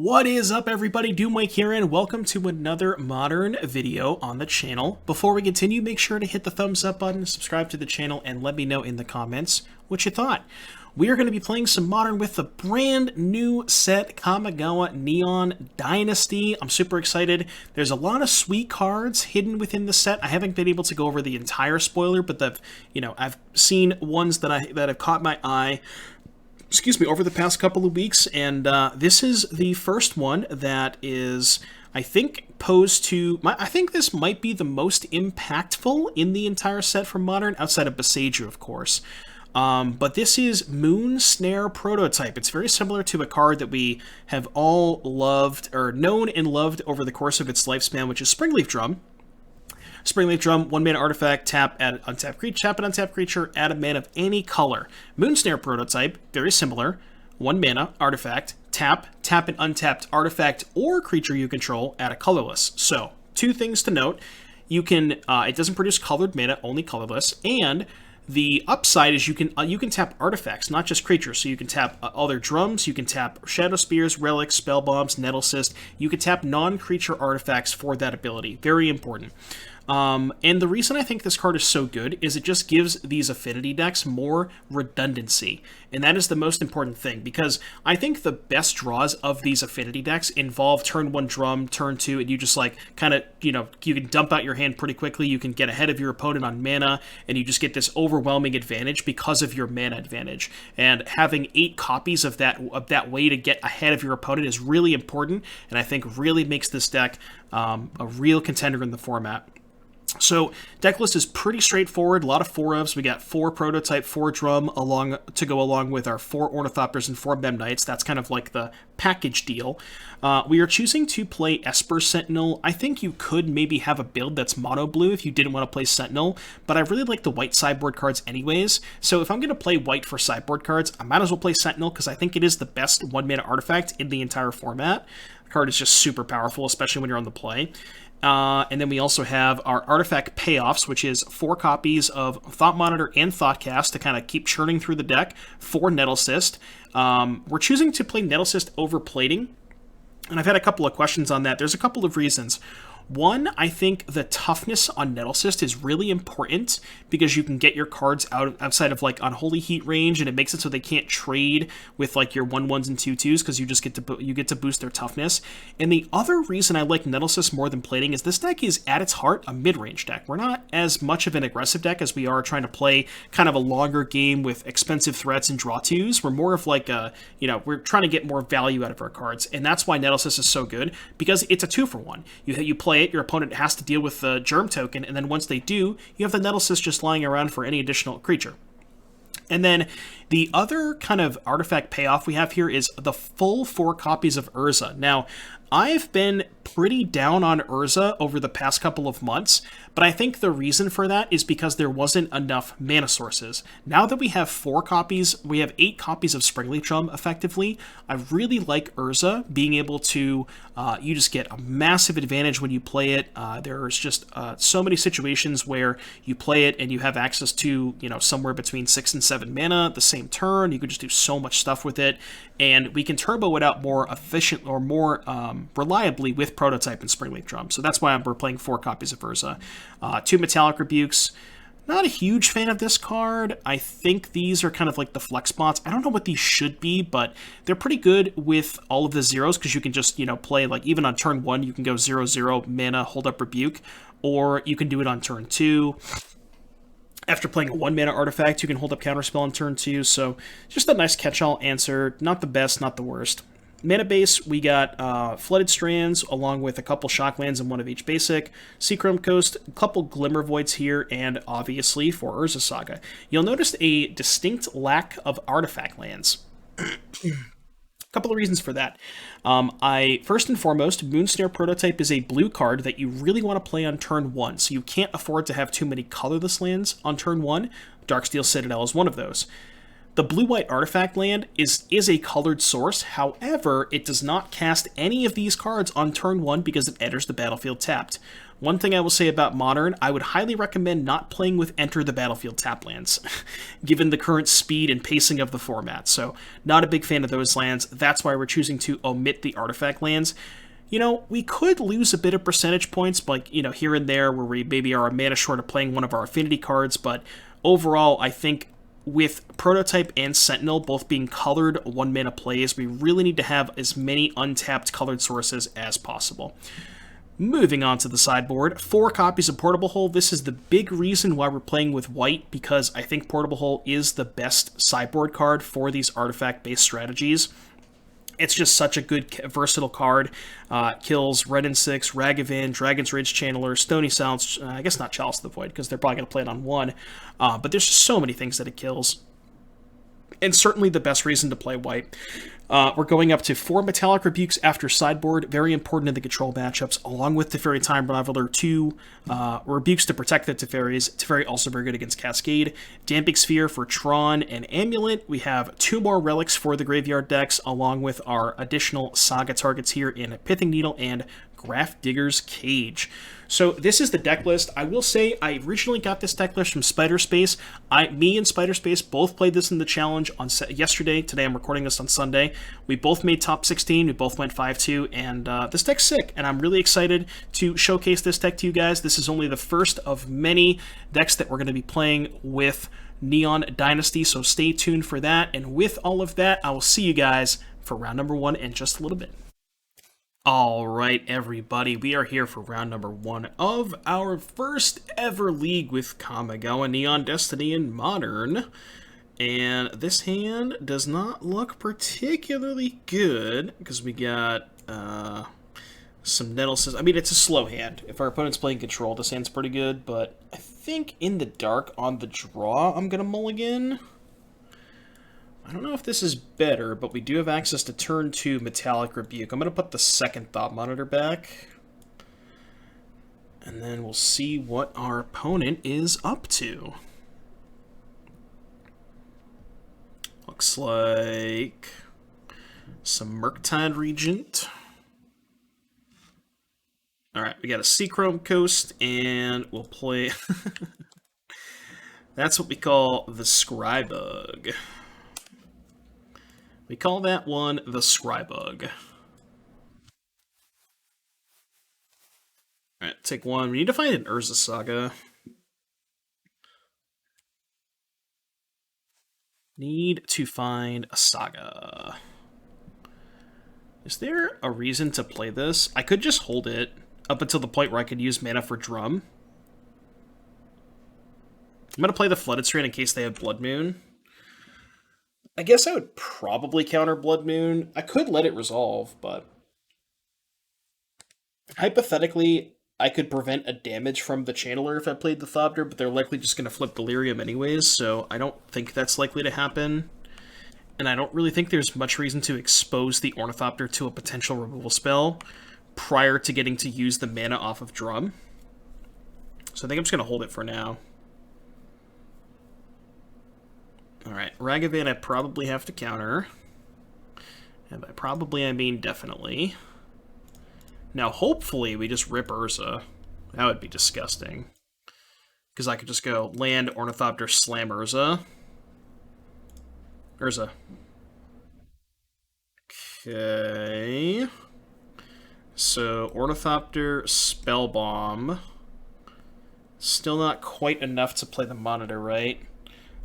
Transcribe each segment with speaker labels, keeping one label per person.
Speaker 1: What is up, everybody? Doomwake here, and welcome to another modern video on the channel. Before we continue, make sure to hit the thumbs up button, subscribe to the channel, and let me know in the comments what you thought. We are going to be playing some Modern with the brand new set, KAMIGAWA Neon Dynasty. I'm super excited. There's a lot of sweet cards hidden within the set. I haven't been able to go over the entire spoiler, but I've seen ones that have caught my eye over the past couple of weeks, and this is the first one that is, I think, posed to... I think this might be the most impactful in the entire set from Modern, outside of Besiju, of course. But this is Moonsnare Prototype. It's very similar to a card that we have all loved, or known and loved over the course of its lifespan, which is Springleaf Drum. Springleaf Drum, 1 mana artifact, tap an untapped creature, add a mana of any color. Moonsnare Prototype, very similar, 1 mana artifact, tap an untapped artifact or creature you control, add a colorless. So, two things to note. You can, it doesn't produce colored mana, only colorless, and the upside is you can tap artifacts, not just creatures. So you can tap other drums, you can tap Shadowspears, Relics, Spellbombs, Nettlecyst. You can tap non-creature artifacts for that ability. Very important. And the reason I think this card is so good is it just gives these Affinity decks more redundancy. And that is the most important thing, because I think the best draws of these Affinity decks involve turn 1 Drum, turn 2, and you just you can dump out your hand pretty quickly, you can get ahead of your opponent on mana, and you just get this overwhelming advantage because of your mana advantage. And having 8 copies of that way to get ahead of your opponent is really important, and I think really makes this deck a real contender in the format. So, Decklist is pretty straightforward, a lot of 4-ofs. We got 4 Prototype, 4 Drum to go along with our 4 Ornithopters and 4 Memnites. That's kind of like the package deal. We are choosing to play Esper Sentinel. I think you could maybe have a build that's mono blue if you didn't want to play Sentinel, but I really like the white sideboard cards anyways. So if I'm going to play white for sideboard cards, I might as well play Sentinel because I think it is the best 1-mana artifact in the entire format. The card is just super powerful, especially when you're on the play. And then we also have our artifact payoffs, which is 4 copies of Thought Monitor and Thoughtcast to kind of keep churning through the deck, 4 Nettlecyst. We're choosing to play Nettlecyst over plating, and I've had a couple of questions on that. There's a couple of reasons. One, I think the toughness on Nettlecyst is really important because you can get your cards outside of like Unholy Heat range, and it makes it so they can't trade with like your 1/1s and 2/2s because you just get to boost their toughness. And the other reason I like Nettlecyst more than plating is this deck is at its heart a mid-range deck. We're not as much of an aggressive deck as we are trying to play kind of a longer game with expensive threats and draw 2s. We're more of like we're trying to get more value out of our cards, and that's why Nettlecyst is so good, because it's a 2-for-1. You play it, your opponent has to deal with the Germ token, and then once they do, you have the Nettlecyst just lying around for any additional creature. And then the other kind of artifact payoff we have here is the full 4 copies of Urza. Now, I've been pretty down on Urza over the past couple of months, but I think the reason for that is because there wasn't enough mana sources. Now that we have 4 copies, we have 8 copies of Springleaf Drum, effectively. I really like Urza being able to, you just get a massive advantage when you play it. There's just so many situations where you play it and you have access to, somewhere between 6 and 7 mana the same turn. You could just do so much stuff with it, and we can turbo it out more efficient or more reliably with Prototype and Springleaf Drum. So that's why we're playing 4 copies of Urza. 2 Metallic Rebukes. Not a huge fan of this card. I think these are kind of like the flex spots. I don't know what these should be, but they're pretty good with all of the zeros because you can just, play like even on turn 1, you can go 0/0 mana, hold up Rebuke, or you can do it on turn 2. After playing a 1-mana artifact, you can hold up Counterspell on turn 2, so just a nice catch-all answer. Not the best, not the worst. Mana base, we got Flooded Strands, along with a couple Shocklands and 1 of each basic, Seachrome Coast, a couple Glimmervoids here, and obviously for Urza Saga. You'll notice a distinct lack of artifact lands. Couple of reasons for that. First and foremost, Moonsnare Prototype is a blue card that you really want to play on turn 1, so you can't afford to have too many colorless lands on turn 1. Darksteel Citadel is one of those. The blue-white artifact land is a colored source, however, it does not cast any of these cards on turn 1 because it enters the battlefield tapped. One thing I will say about Modern, I would highly recommend not playing with Enter the Battlefield tap lands, given the current speed and pacing of the format, so not a big fan of those lands. That's why we're choosing to omit the artifact lands. You know, we could lose a bit of percentage points, like, you know, here and there, where we maybe are a mana short of playing one of our Affinity cards, but overall, I think with Prototype and Sentinel both being colored 1-mana plays, we really need to have as many untapped colored sources as possible. Moving on to the sideboard, 4 copies of Portable Hole. This is the big reason why we're playing with white, because I think Portable Hole is the best sideboard card for these artifact-based strategies. It's just such a good, versatile card. Kills Red and 6, Ragavan, Dragon's Rage Channeler, Stony Silence, I guess not Chalice of the Void, because they're probably going to play it on 1. But there's just so many things that it kills. And certainly the best reason to play white. We're going up to 4 Metallic Rebukes after sideboard, very important in the control matchups, along with Teferi Time Raveler, 2 Rebukes to protect the Teferis. Teferi also very good against Cascade. Damping Sphere for Tron and Amulet. We have 2 more Relics for the graveyard decks, along with our additional Saga targets here in Pithing Needle and Grafdigger's Cage. So this is the deck list. I will say I originally got this deck list from Spiderspace. Me and Spiderspace both played this in the challenge on yesterday. Today I'm recording this on Sunday. We both made top 16. We both went 5-2, and this deck's sick, and I'm really excited to showcase this deck to you guys. This is only the first of many decks that we're going to be playing with Neon Dynasty, so stay tuned for that. And with all of that, I will see you guys for round number 1 in just a little bit. Alright, everybody, we are here for round number 1 of our first ever league with Kamigawa, Neon Destiny, and Modern. And this hand does not look particularly good, because we got some Nettlecyst. I mean, it's a slow hand. If our opponent's playing control, this hand's pretty good, but I think in the dark on the draw, I'm going to mulligan. I don't know if this is better, but we do have access to turn 2 Metallic Rebuke. I'm going to put the second Thought Monitor back. And then we'll see what our opponent is up to. Looks like some Murktide Regent. Alright, we got a Seachrome Coast, and we'll play... That's what we call the Scrybug. We call that one the Scrybug. Alright, take 1. We need to find an Urza Saga. Need to find a Saga. Is there a reason to play this? I could just hold it up until the point where I could use mana for Drum. I'm going to play the Flooded Strand in case they have Blood Moon. I guess I would probably counter Blood Moon. I could let it resolve, but... hypothetically, I could prevent a damage from the Channeler if I played the Thopter, but they're likely just going to flip Delirium anyways, so I don't think that's likely to happen. And I don't really think there's much reason to expose the Ornithopter to a potential removal spell prior to getting to use the mana off of Drum. So I think I'm just going to hold it for now. Alright, Ragavan I probably have to counter. And by probably I mean definitely. Now hopefully we just rip Urza. That would be disgusting. Because I could just go land Ornithopter, slam Urza. Urza. Okay. So Ornithopter, Spellbomb. Still not quite enough to play the Monitor, right?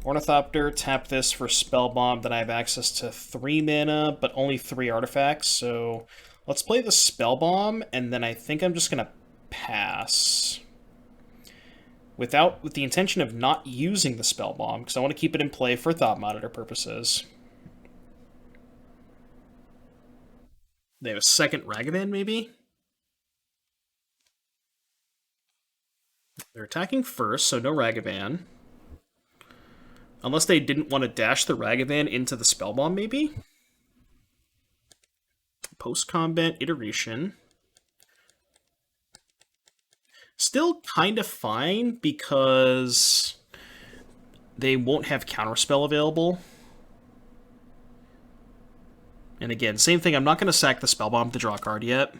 Speaker 1: Ornithopter, tap this for Spellbomb, then I have access to 3 mana, but only 3 artifacts, so let's play the Spellbomb, and then I think I'm just going to pass. With the intention of not using the Spellbomb, because I want to keep it in play for Thought Monitor purposes. They have a second Ragavan, maybe? They're attacking first, so no Ragavan. Unless they didn't want to dash the Ragavan into the Spellbomb, maybe? Post-combat iteration. Still kind of fine, because they won't have Counterspell available. And again, same thing, I'm not going to sack the Spellbomb to draw a card yet. I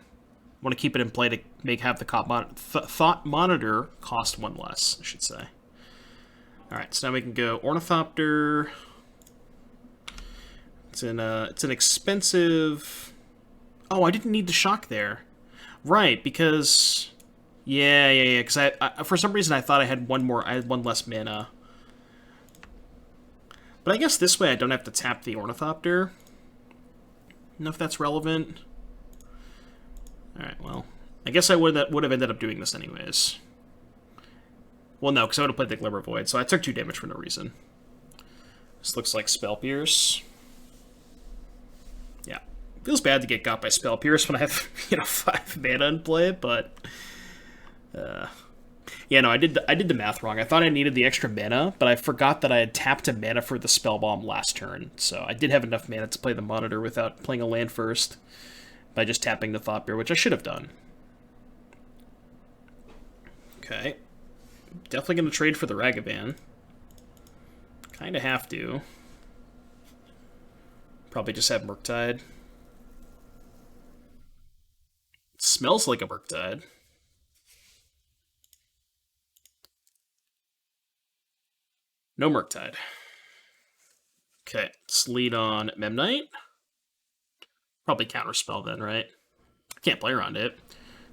Speaker 1: want to keep it in play to have the Thought Monitor cost 1 less, I should say. Alright, so now we can go Ornithopter. It's an expensive... Oh, I didn't need the shock there. Right, because... Yeah, because I for some reason I thought I had one less mana. But I guess this way I don't have to tap the Ornithopter. I don't know if that's relevant. Alright, well. I guess I would have ended up doing this anyways. Well, no, because I would have played the Glimmervoid, so I took 2 damage for no reason. This looks like Spell Pierce. Yeah. Feels bad to get got by Spell Pierce when I have, 5 mana in play, but... yeah, no, I did the math wrong. I thought I needed the extra mana, but I forgot that I had tapped a mana for the Spellbomb last turn. So I did have enough mana to play the Monitor without playing a land first, by just tapping the Thoughtbear, which I should have done. Okay. Definitely going to trade for the Ragavan. Kind of have to. Probably just have Murktide. It smells like a Murktide. No Murktide. Okay, let's lead on Memnite. Probably Counterspell then, right? I can't play around it.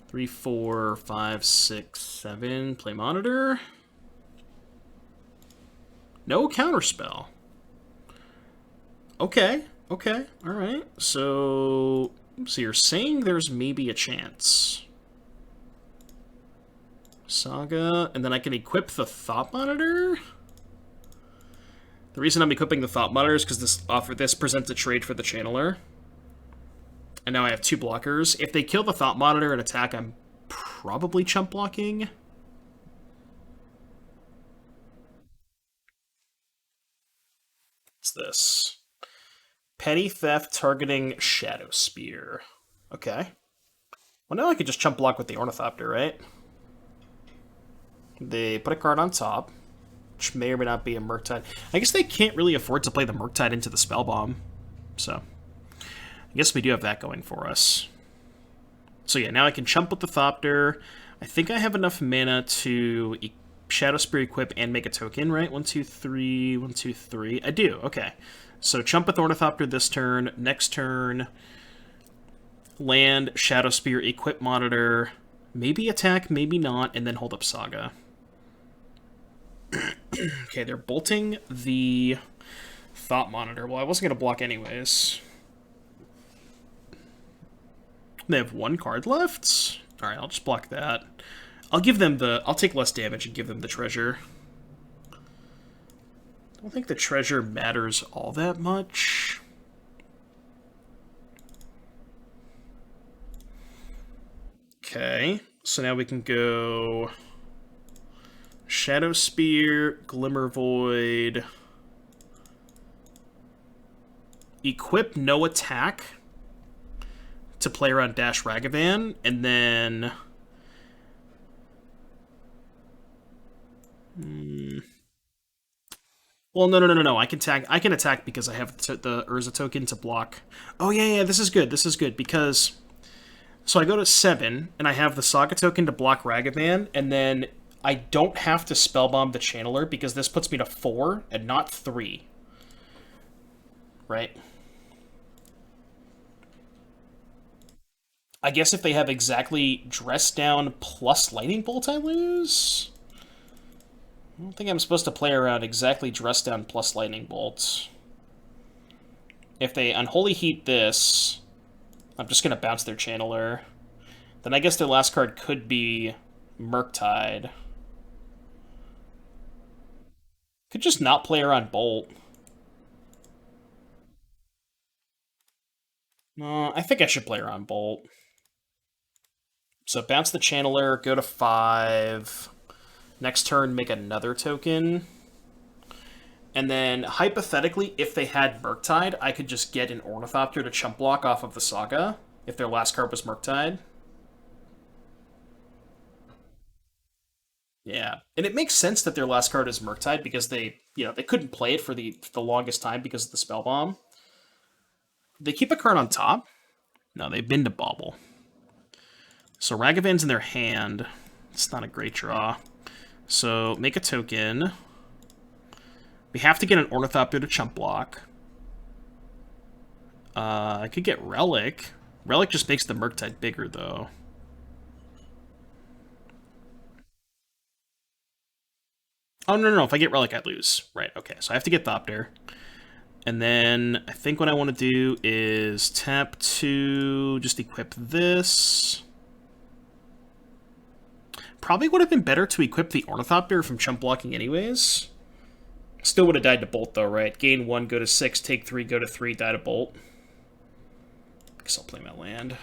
Speaker 1: 3, 4, 5, 6, 7. Play Monitor. No Counterspell. Okay, alright. So you're saying there's maybe a chance. Saga, and then I can equip the Thought Monitor? The reason I'm equipping the Thought Monitor is because this presents a trade for the Channeler. And now I have 2 blockers. If they kill the Thought Monitor and attack, I'm probably chump blocking. What's this? Petty Theft targeting Shadowspear. Okay. Well, now I could just chump block with the Ornithopter, right? They put a card on top, which may or may not be a Murktide. I guess they can't really afford to play the Murktide into the Spellbomb. So, I guess we do have that going for us. So yeah, now I can chump with the Thopter. I think I have enough mana to Shadowspear equip and make a token, right? 1, 2, 3, 1, 2, 3. I do, okay. So chump with Ornithopter this turn. Next turn, land, Shadowspear, equip Monitor, maybe attack, maybe not, and then hold up Saga. Okay, they're bolting the Thought Monitor. Well, I wasn't going to block anyways. They have 1 card left? Alright, I'll just block that. I'll take less damage and give them the treasure. I don't think the treasure matters all that much. Okay, so now we can go Shadowspear, Glimmervoid, equip no attack to play around Dash Ragavan, and then... Well, no. I can attack because I have the Urza token to block. Oh, yeah, this is good, because... So I go to 7, and I have the Saga token to block Ragavan, and then I don't have to Spellbomb the Channeler, because this puts me to 4, and not 3. Right? I guess if they have exactly Dress Down plus Lightning Bolt, I lose? I don't think I'm supposed to play around exactly Dress Down plus Lightning Bolt. If they Unholy Heat this, I'm just going to bounce their Channeler. Then I guess their last card could be Murktide. Could just not play around Bolt. No, I think I should play around Bolt. So bounce the Channeler, go to 5. Next turn, make another token. And then, hypothetically, if they had Murktide, I could just get an Ornithopter to chump block off of the Saga, if their last card was Murktide. Yeah, and it makes sense that their last card is Murktide, because they couldn't play it for the longest time because of the Spellbomb. They keep a card on top? No, they bin to Bauble. So Ragavan's in their hand. It's not a great draw. So make a token. We have to get an Ornithopter to chump block. I could get Relic. Relic just makes the Murktide bigger, though. Oh, no. If I get Relic, I lose. Right, okay. So I have to get Thopter. And then I think what I want to do is tap 2, just equip this. Probably would have been better to equip the Ornithopter from chump blocking anyways. Still would have died to Bolt, though, right? Gain 1, go to 6, take 3, go to 3, die to Bolt. Guess I'll play my land.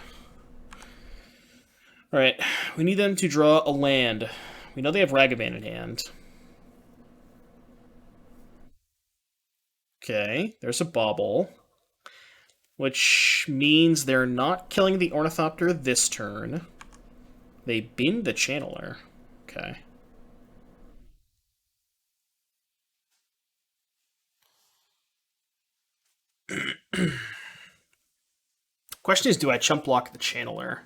Speaker 1: Alright, we need them to draw a land. We know they have Ragavan in hand. Okay, there's a Bauble. Which means they're not killing the Ornithopter this turn. They bin the Channeler. Okay. Question is, do I chump block the Channeler?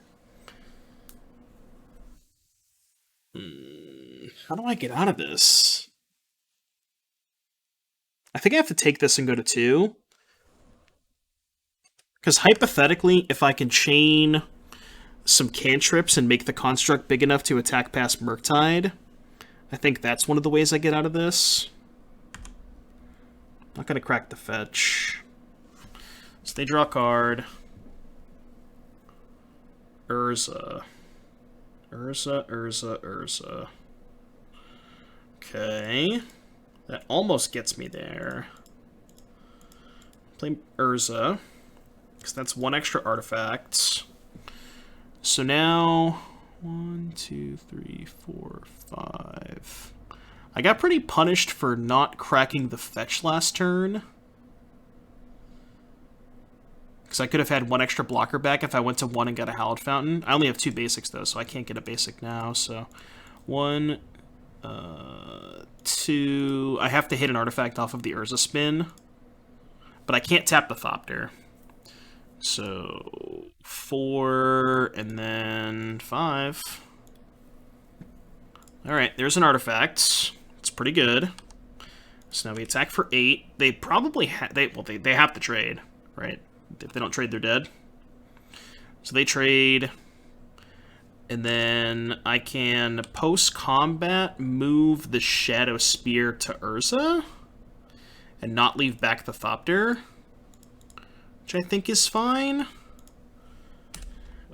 Speaker 1: How do I get out of this? I think I have to take this and go to 2. Because hypothetically, if I can chain some cantrips and make the construct big enough to attack past Murktide, I think that's one of the ways I get out of this. Not going to crack the fetch. So they draw a card. Urza. Urza. Okay. That almost gets me there. Play Urza. Because that's 1 extra artifact. So now... 1, 2, 3, 4, 5... I got pretty punished for not cracking the fetch last turn. Because I could have had 1 extra blocker back if I went to 1 and got a Hallowed Fountain. I only have 2 basics, though, so I can't get a basic now. So 1, 2... I have to hit an artifact off of the Urza spin. But I can't tap the Thopter. So 4, and then 5. Alright, there's an artifact. It's pretty good. So now we attack for 8. They probably they have to trade, right? If they don't trade, they're dead. So they trade. And then I can, post-combat, move the Shadowspear to Urza. And not leave back the Thopter. Which I think is fine.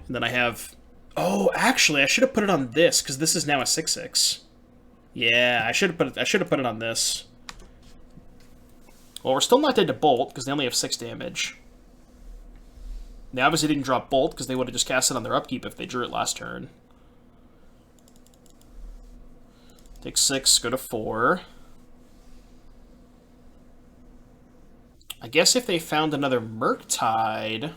Speaker 1: And then I have... Oh, actually, I should have put it on this, because this is now a 6/6. Yeah, I should have put it on this. Well, we're still not dead to Bolt, because they only have 6 damage. They obviously didn't drop Bolt, because they would have just cast it on their upkeep if they drew it last turn. Take 6, go to 4. I guess if they found another Murktide,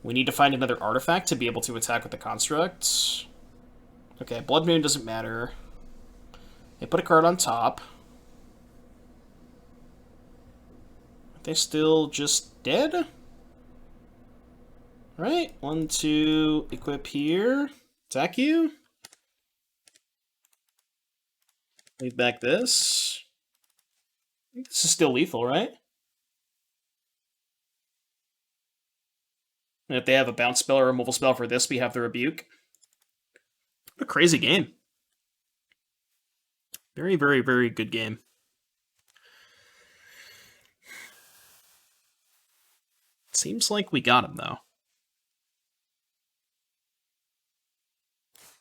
Speaker 1: we need to find another artifact to be able to attack with the construct. Okay, Blood Moon doesn't matter. They put a card on top. Are they still just dead? Right, 1, 2, equip here. Attack you. Leave back this. I think this is still lethal, right? And if they have a bounce spell or a removal spell for this, we have the Rebuke. What a crazy game. Very, very, very good game. Seems like we got him, though.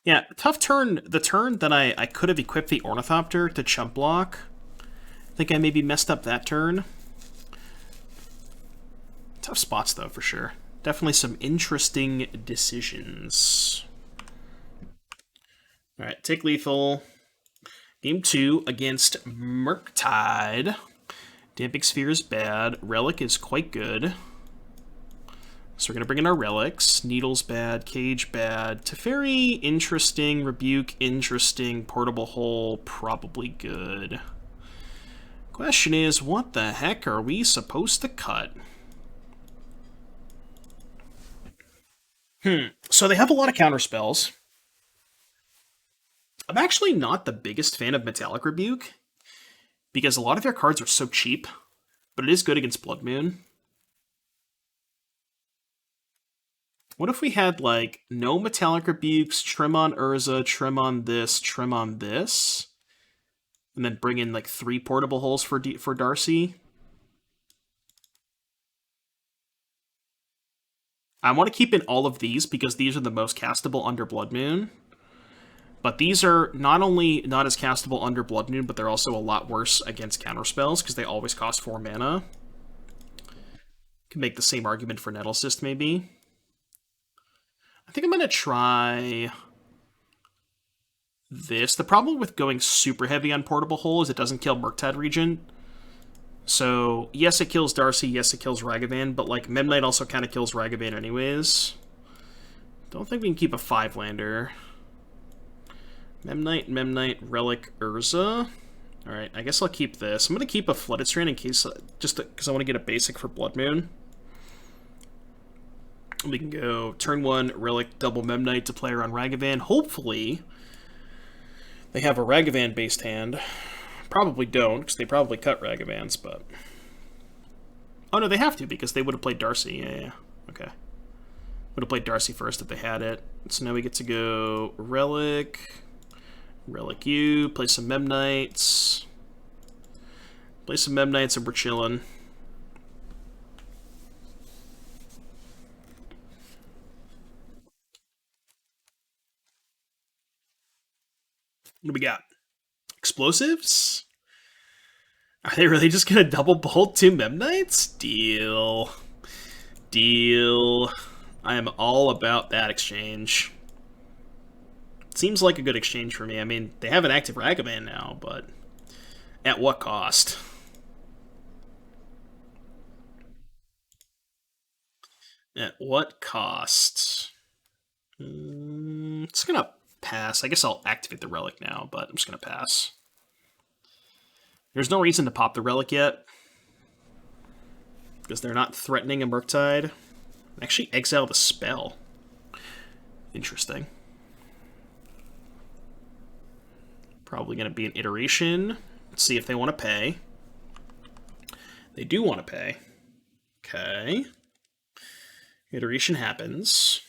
Speaker 1: Yeah, tough turn. The turn that I could have equipped the Ornithopter to chump block. I think I maybe messed up that turn. Tough spots, though, for sure. Definitely some interesting decisions. Alright, take lethal. Game 2 against Murktide. Damping Sphere is bad. Relic is quite good. So we're going to bring in our relics. Needle's bad. Cage bad. Teferi, interesting. Rebuke, interesting. Portable Hole, probably good. Question is, what the heck are we supposed to cut? So they have a lot of counter spells. I'm actually not the biggest fan of Metallic Rebuke, because a lot of their cards are so cheap, but it is good against Blood Moon. What if we had, like, no Metallic Rebukes, trim on Urza, trim on this, and then bring in, like, 3 portable holes for Darcy? I want to keep in all of these because these are the most castable under Blood Moon. But these are not only not as castable under Blood Moon, but they're also a lot worse against counterspells because they always cost 4 mana. Can make the same argument for Nettlecyst, maybe. I think I'm going to try this. The problem with going super heavy on Portable Hole is it doesn't kill Murktide Regent. So, yes, it kills Darcy, yes, it kills Ragavan, but, like, Memnite also kind of kills Ragavan anyways. Don't think we can keep a 5-lander. Memnite, Relic, Urza. Alright, I guess I'll keep this. I'm going to keep a Flooded Strand in case, just because I want to get a basic for Blood Moon. We can go turn 1, Relic, double Memnite to play around Ragavan. Hopefully, they have a Ragavan-based hand. Probably don't, because they probably cut Ragavans, but... Oh, no, they have to, because they would have played Darcy. Yeah. Okay. Would have played Darcy first if they had it. So now we get to go Relic, Relic U, play some Memnites. Play some Memnites and we're chilling. What do we got? Explosives? Are they really just gonna double bolt 2 Memnites? Deal. Deal. I am all about that exchange. Seems like a good exchange for me. I mean, they have an active Ragavan now, but at what cost? At what cost? It's gonna pass. I guess I'll activate the Relic now, but I'm just gonna pass. There's no reason to pop the Relic yet, because they're not threatening a Murktide. Actually exile the spell. Interesting. Probably going to be an iteration. Let's see if they want to pay. They do want to pay. Okay. Iteration happens.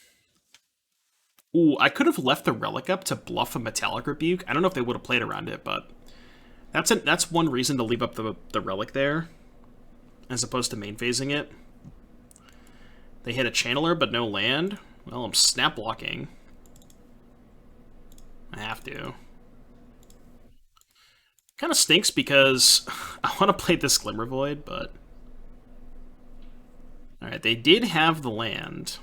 Speaker 1: Ooh, I could have left the Relic up to bluff a Metallic Rebuke. I don't know if they would have played around it, but that's one reason to leave up the Relic there, as opposed to main phasing it. They hit a Channeler, but no land. Well, I'm snap blocking. I have to. Kind of stinks because I want to play this Glimmervoid, but... Alright, they did have the land.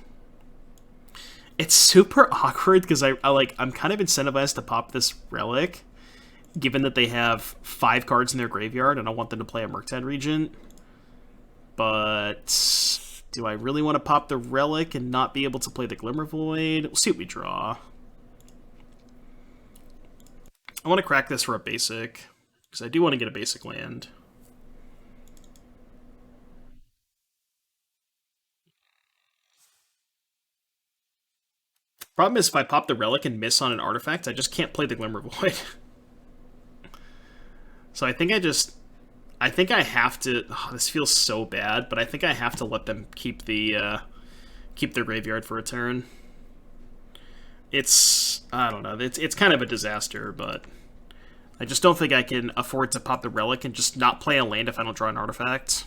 Speaker 1: It's super awkward because I'm kind of incentivized to pop this Relic, given that they have 5 cards in their graveyard and I want them to play a Murktide Regent. But do I really want to pop the Relic and not be able to play the Glimmervoid? We'll see what we draw. I want to crack this for a basic, because I do want to get a basic land. Problem is, if I pop the Relic and miss on an artifact, I just can't play the Glimmervoid. So I think I have to... Oh, this feels so bad, but I think I have to let them keep their graveyard for a turn. I don't know, it's kind of a disaster, but I just don't think I can afford to pop the Relic and just not play a land if I don't draw an artifact.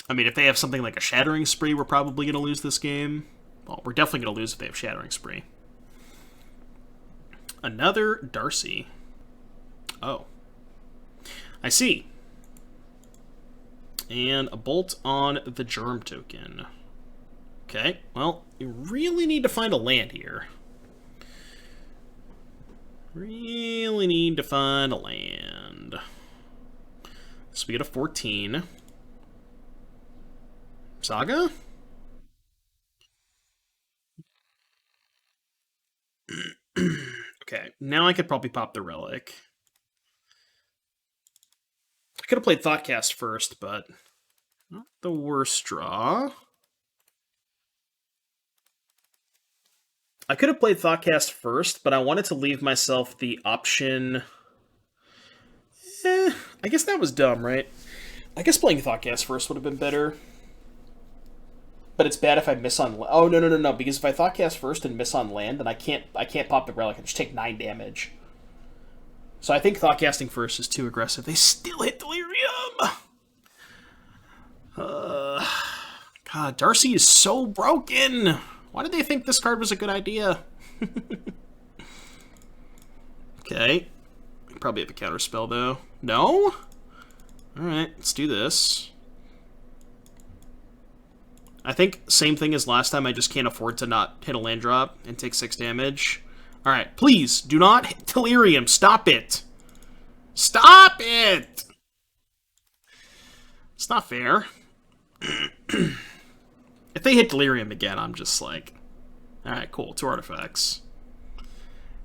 Speaker 1: I mean, if they have something like a Shattering Spree, we're probably going to lose this game. Well, we're definitely going to lose if they have Shattering Spree. Another Darcy. Oh. I see. And a bolt on the Germ token. Okay, well, you really need to find a land here. Really need to find a land. So we get a 14. Saga? Okay, now I could probably pop the Relic. I could have played Thoughtcast first, but Not the worst draw. I could have played Thoughtcast first, but I wanted to leave myself the option... I guess that was dumb, right? I guess playing Thoughtcast first would have been better. But it's bad if I miss on... Oh, no. Because if I Thoughtcast first and miss on land, then I can't pop the Relic. I just take 9 damage. So I think Thoughtcasting first is too aggressive. They still hit Delirium! God, Darcy is so broken! Why did they think this card was a good idea? Okay. We probably have a counter spell, though. No? Alright, let's do this. I think same thing as last time, I just can't afford to not hit a land drop and take 6 damage. Alright, please, do not hit Delirium. Stop it! Stop it! It's not fair. If they hit Delirium again, I'm just like... Alright, cool. 2 artifacts.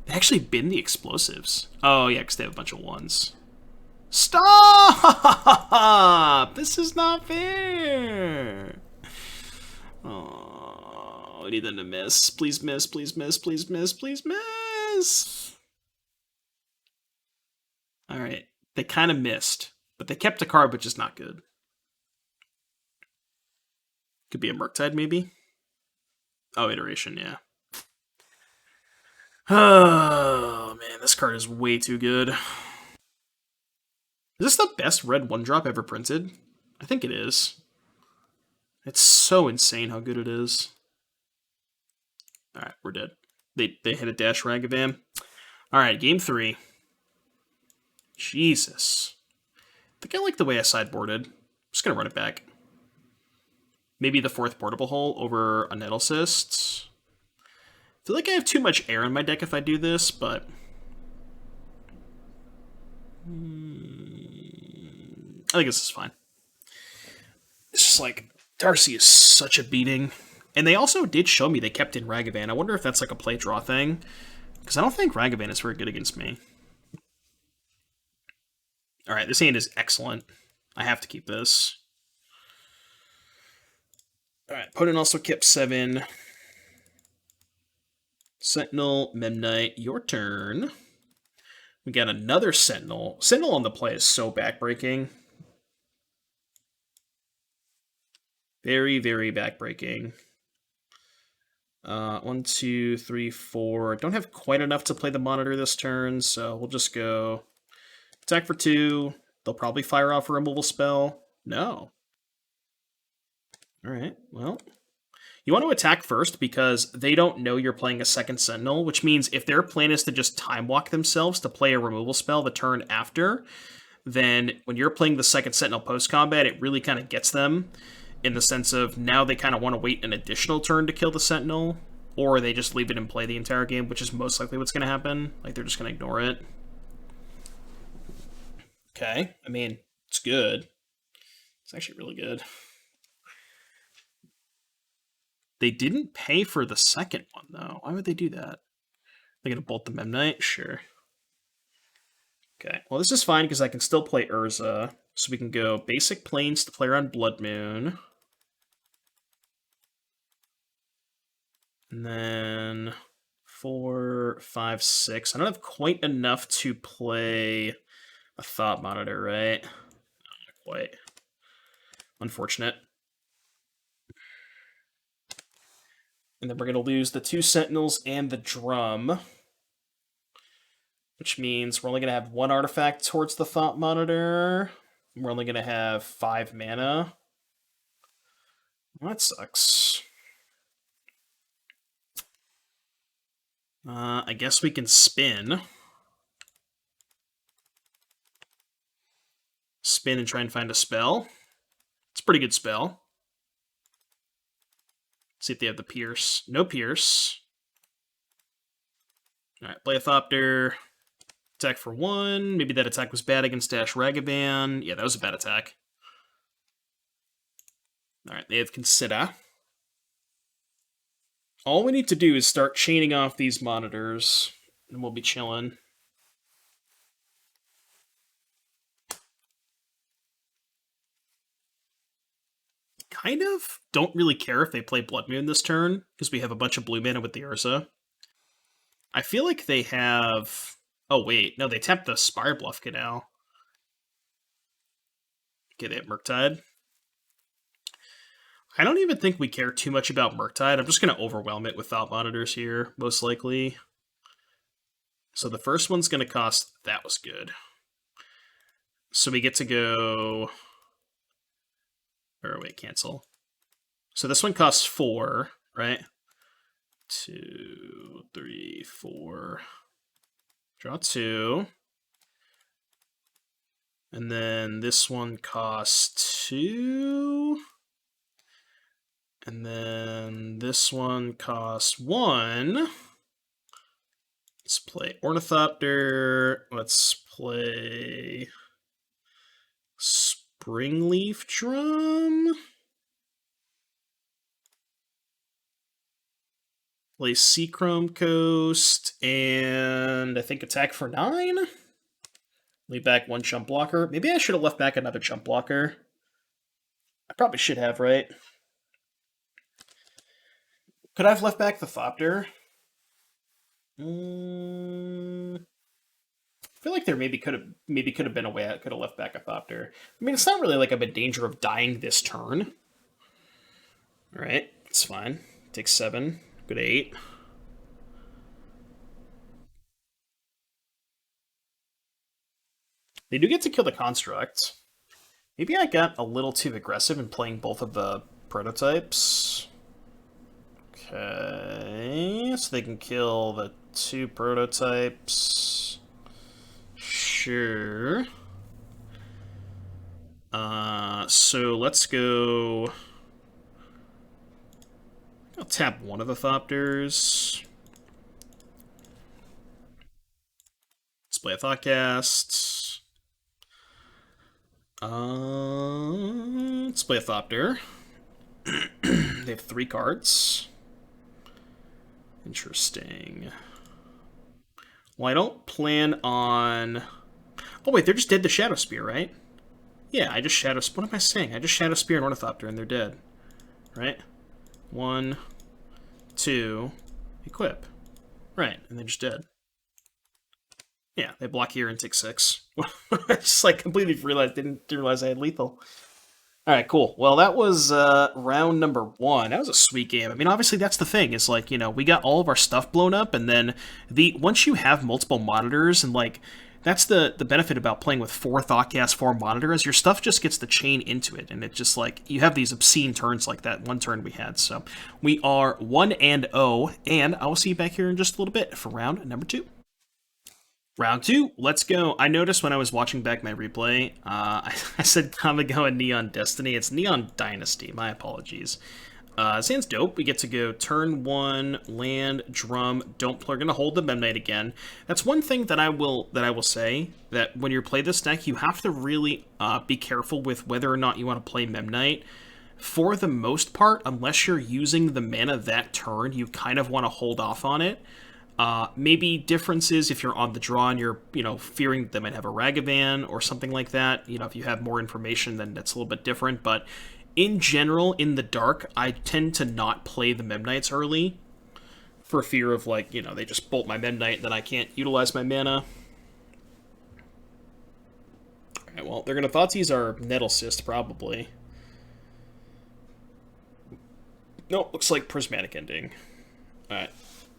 Speaker 1: They actually bin the explosives. Oh, yeah, because they have a bunch of 1s. Stop! This is not fair! Oh, I need them to miss. Please miss, please miss, please miss, please miss! Alright, they kind of missed. But they kept a card, which is not good. Could be a Murktide, maybe? Oh, Iteration, yeah. Oh, man, this card is way too good. Is this the best red 1-drop ever printed? I think it is. It's so insane how good it is. Alright, we're dead. They hit a Dash Ragavan. Alright, game 3. Jesus. I think I like the way I sideboarded. I'm just gonna run it back. Maybe the 4th Portable Hole over a Nettlecyst. I feel like I have too much air in my deck if I do this, but... I think this is fine. It's just like, Darcy is such a beating. And they also did show me they kept in Ragavan. I wonder if that's like a play-draw thing. Because I don't think Ragavan is very good against me. Alright, this hand is excellent. I have to keep this. Alright, opponent also kept 7. Sentinel, Memnite, your turn. We got another Sentinel. Sentinel on the play is so backbreaking. Very, very backbreaking. 1, 2, 3, 4. Don't have quite enough to play the Monitor this turn, so we'll just go attack for 2. They'll probably fire off a removal spell. No. Alright, well... You want to attack first because they don't know you're playing a second Sentinel, which means if their plan is to just time walk themselves to play a removal spell the turn after, then when you're playing the second Sentinel post-combat, it really kind of gets them in the sense of now they kind of want to wait an additional turn to kill the Sentinel, or they just leave it in play the entire game, which is most likely what's going to happen. Like, they're just going to ignore it. Okay, I mean, it's good. It's actually really good. They didn't pay for the second one, though. Why would they do that? They're going to bolt the Memnite? Sure. Okay, well, this is fine because I can still play Urza. So we can go basic planes to play around Blood Moon. And then 4, 5, 6. I don't have quite enough to play a Thought Monitor, right? Not quite. Unfortunate. And then we're going to lose the 2 Sentinels and the Drum. Which means we're only going to have 1 artifact towards the Thought Monitor. We're only going to have 5 mana. Well, that sucks. I guess we can spin. Spin and try and find a spell. It's a pretty good spell. See if they have the Pierce. No Pierce. Alright, play a Ornithopter. Attack for 1. Maybe that attack was bad against Dash Ragavan. Yeah, that was a bad attack. Alright, they have Consider. All we need to do is start chaining off these monitors, and we'll be chilling. kind of don't really care if they play Blood Moon this turn, because we have a bunch of blue mana with the Urza. I feel like they have... Oh, wait. No, they tapped the Spire Bluff Canal. Get it, Murktide. I don't even think we care too much about Murktide. I'm just going to overwhelm it with Thought Monitors here, most likely. So the first one's going to cost... That was good. So we get to go... Or wait, cancel. So this one costs 4, right? 2, 3, 4. Draw 2. And then this one costs 2. And then this one costs 1. Let's play Ornithopter. Let's play Springleaf Drum. Play Seachrome Coast. And I think attack for 9. Leave back 1 jump blocker. Maybe I should have left back another jump blocker. I probably should have, right? Could I have left back the Thopter? I feel like there maybe could have been a way I could have left back a Thopter. I mean, it's not really like I'm in danger of dying this turn. Alright, it's fine. Take 7. Go to 8. They do get to kill the Construct. Maybe I got a little too aggressive in playing both of the prototypes. Okay, so they can kill the 2 prototypes. Sure. So let's go... I'll tap one of the Thopters. Let's play a Thoughtcast. Let's play a Thopter. They have 3 cards. Interesting. Well, I don't plan on... Oh, wait, they're just dead to Shadowspear, right? Yeah, I just Shadowspear... What am I saying? I just Shadowspear and Ornithopter, and they're dead. Right? 1, 2, equip. Right, and they're just dead. Yeah, they block here and take 6. I just, like, completely didn't realize I had lethal. Alright, cool. Well, that was round number 1. That was a sweet game. I mean, obviously, that's the thing. Is like, you know, we got all of our stuff blown up, and then once you have multiple monitors, and, like, that's the benefit about playing with 4 Thoughtcast, 4 monitors, your stuff just gets to chain into it, and it just, like, you have these obscene turns like that one turn we had. So, we are 1-0, and I will see you back here in just a little bit for round number 2. Round 2, let's go. I noticed when I was watching back my replay, I said KAMIGAWA Neon Destiny. It's Neon Dynasty, my apologies. Sounds dope. We get to go turn 1, land, drum, we're going to hold the Memnite again. That's one thing that I will say, that when you play this deck, you have to really be careful with whether or not you want to play Memnite. For the most part, unless you're using the mana that turn, you kind of want to hold off on it. Maybe differences if you're on the draw and you're, fearing that they might have a Ragavan or something like that. If you have more information, then that's a little bit different. But in general, in the dark, I tend to not play the Memnites early for fear of, like, they just bolt my Memnite and then I can't utilize my mana. Alright, well, they're going to Thoughtseize our Nettlecyst, probably. No, looks like Prismatic Ending. Alright.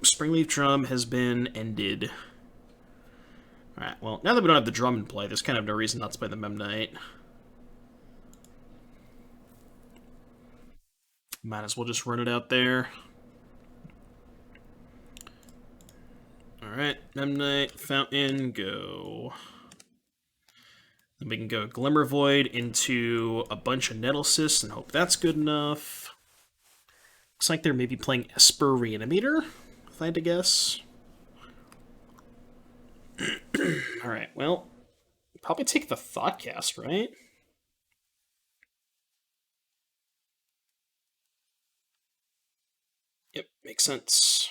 Speaker 1: Springleaf Drum has been ended. Alright, well, now that we don't have the drum in play, there's kind of no reason not to play the Memnite. Might as well just run it out there. Alright, Memnite, Fountain, go. Then we can go Glimmervoid into a bunch of Nettlecysts and hope that's good enough. Looks like they're maybe playing Esper Reanimator, if I had to guess. Alright, well, probably take the Thoughtcast, right? Yep, makes sense.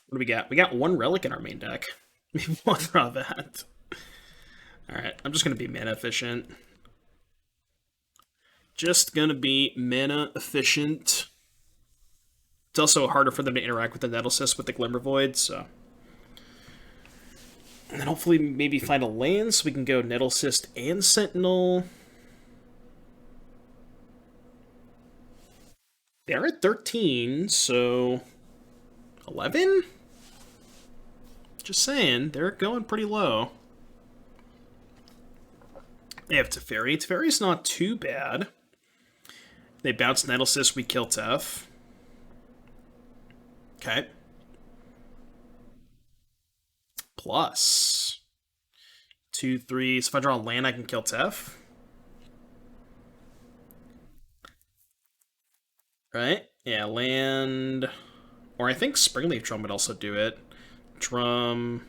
Speaker 1: What do we got? We got 1 Relic in our main deck. Maybe we'll draw that. Alright, I'm just going to be mana efficient. Just going to be mana efficient. It's also harder for them to interact with the Nettlecyst with the Glimmervoid, so... And then hopefully maybe find a land so we can go Nettlecyst and Sentinel. They're at 13, so... 11? Just saying, they're going pretty low. They have Teferi. Teferi's not too bad. They bounce Nettlecyst, we kill Tef. Okay. Plus 2, 3. So if I draw a land, I can kill Tef. Right? Yeah, land. Or I think Springleaf Drum would also do it. Drum.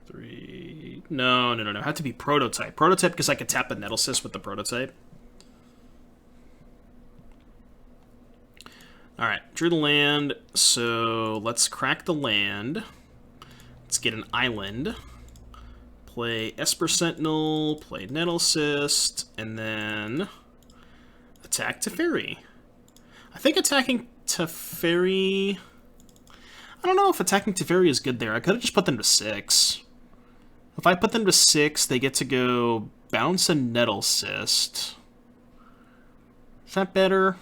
Speaker 1: 3. No. It had to be Prototype. Prototype because I could tap the Nettlecyst with the Prototype. Alright, drew the land. So let's crack the land. Let's get an island. Play Esper Sentinel, play Nettlecyst, and then attack Teferi. I think attacking Teferi... I don't know if attacking Teferi is good there. I could have just put them to 6. If I put them to 6, they get to go bounce a Nettlecyst. Is that better?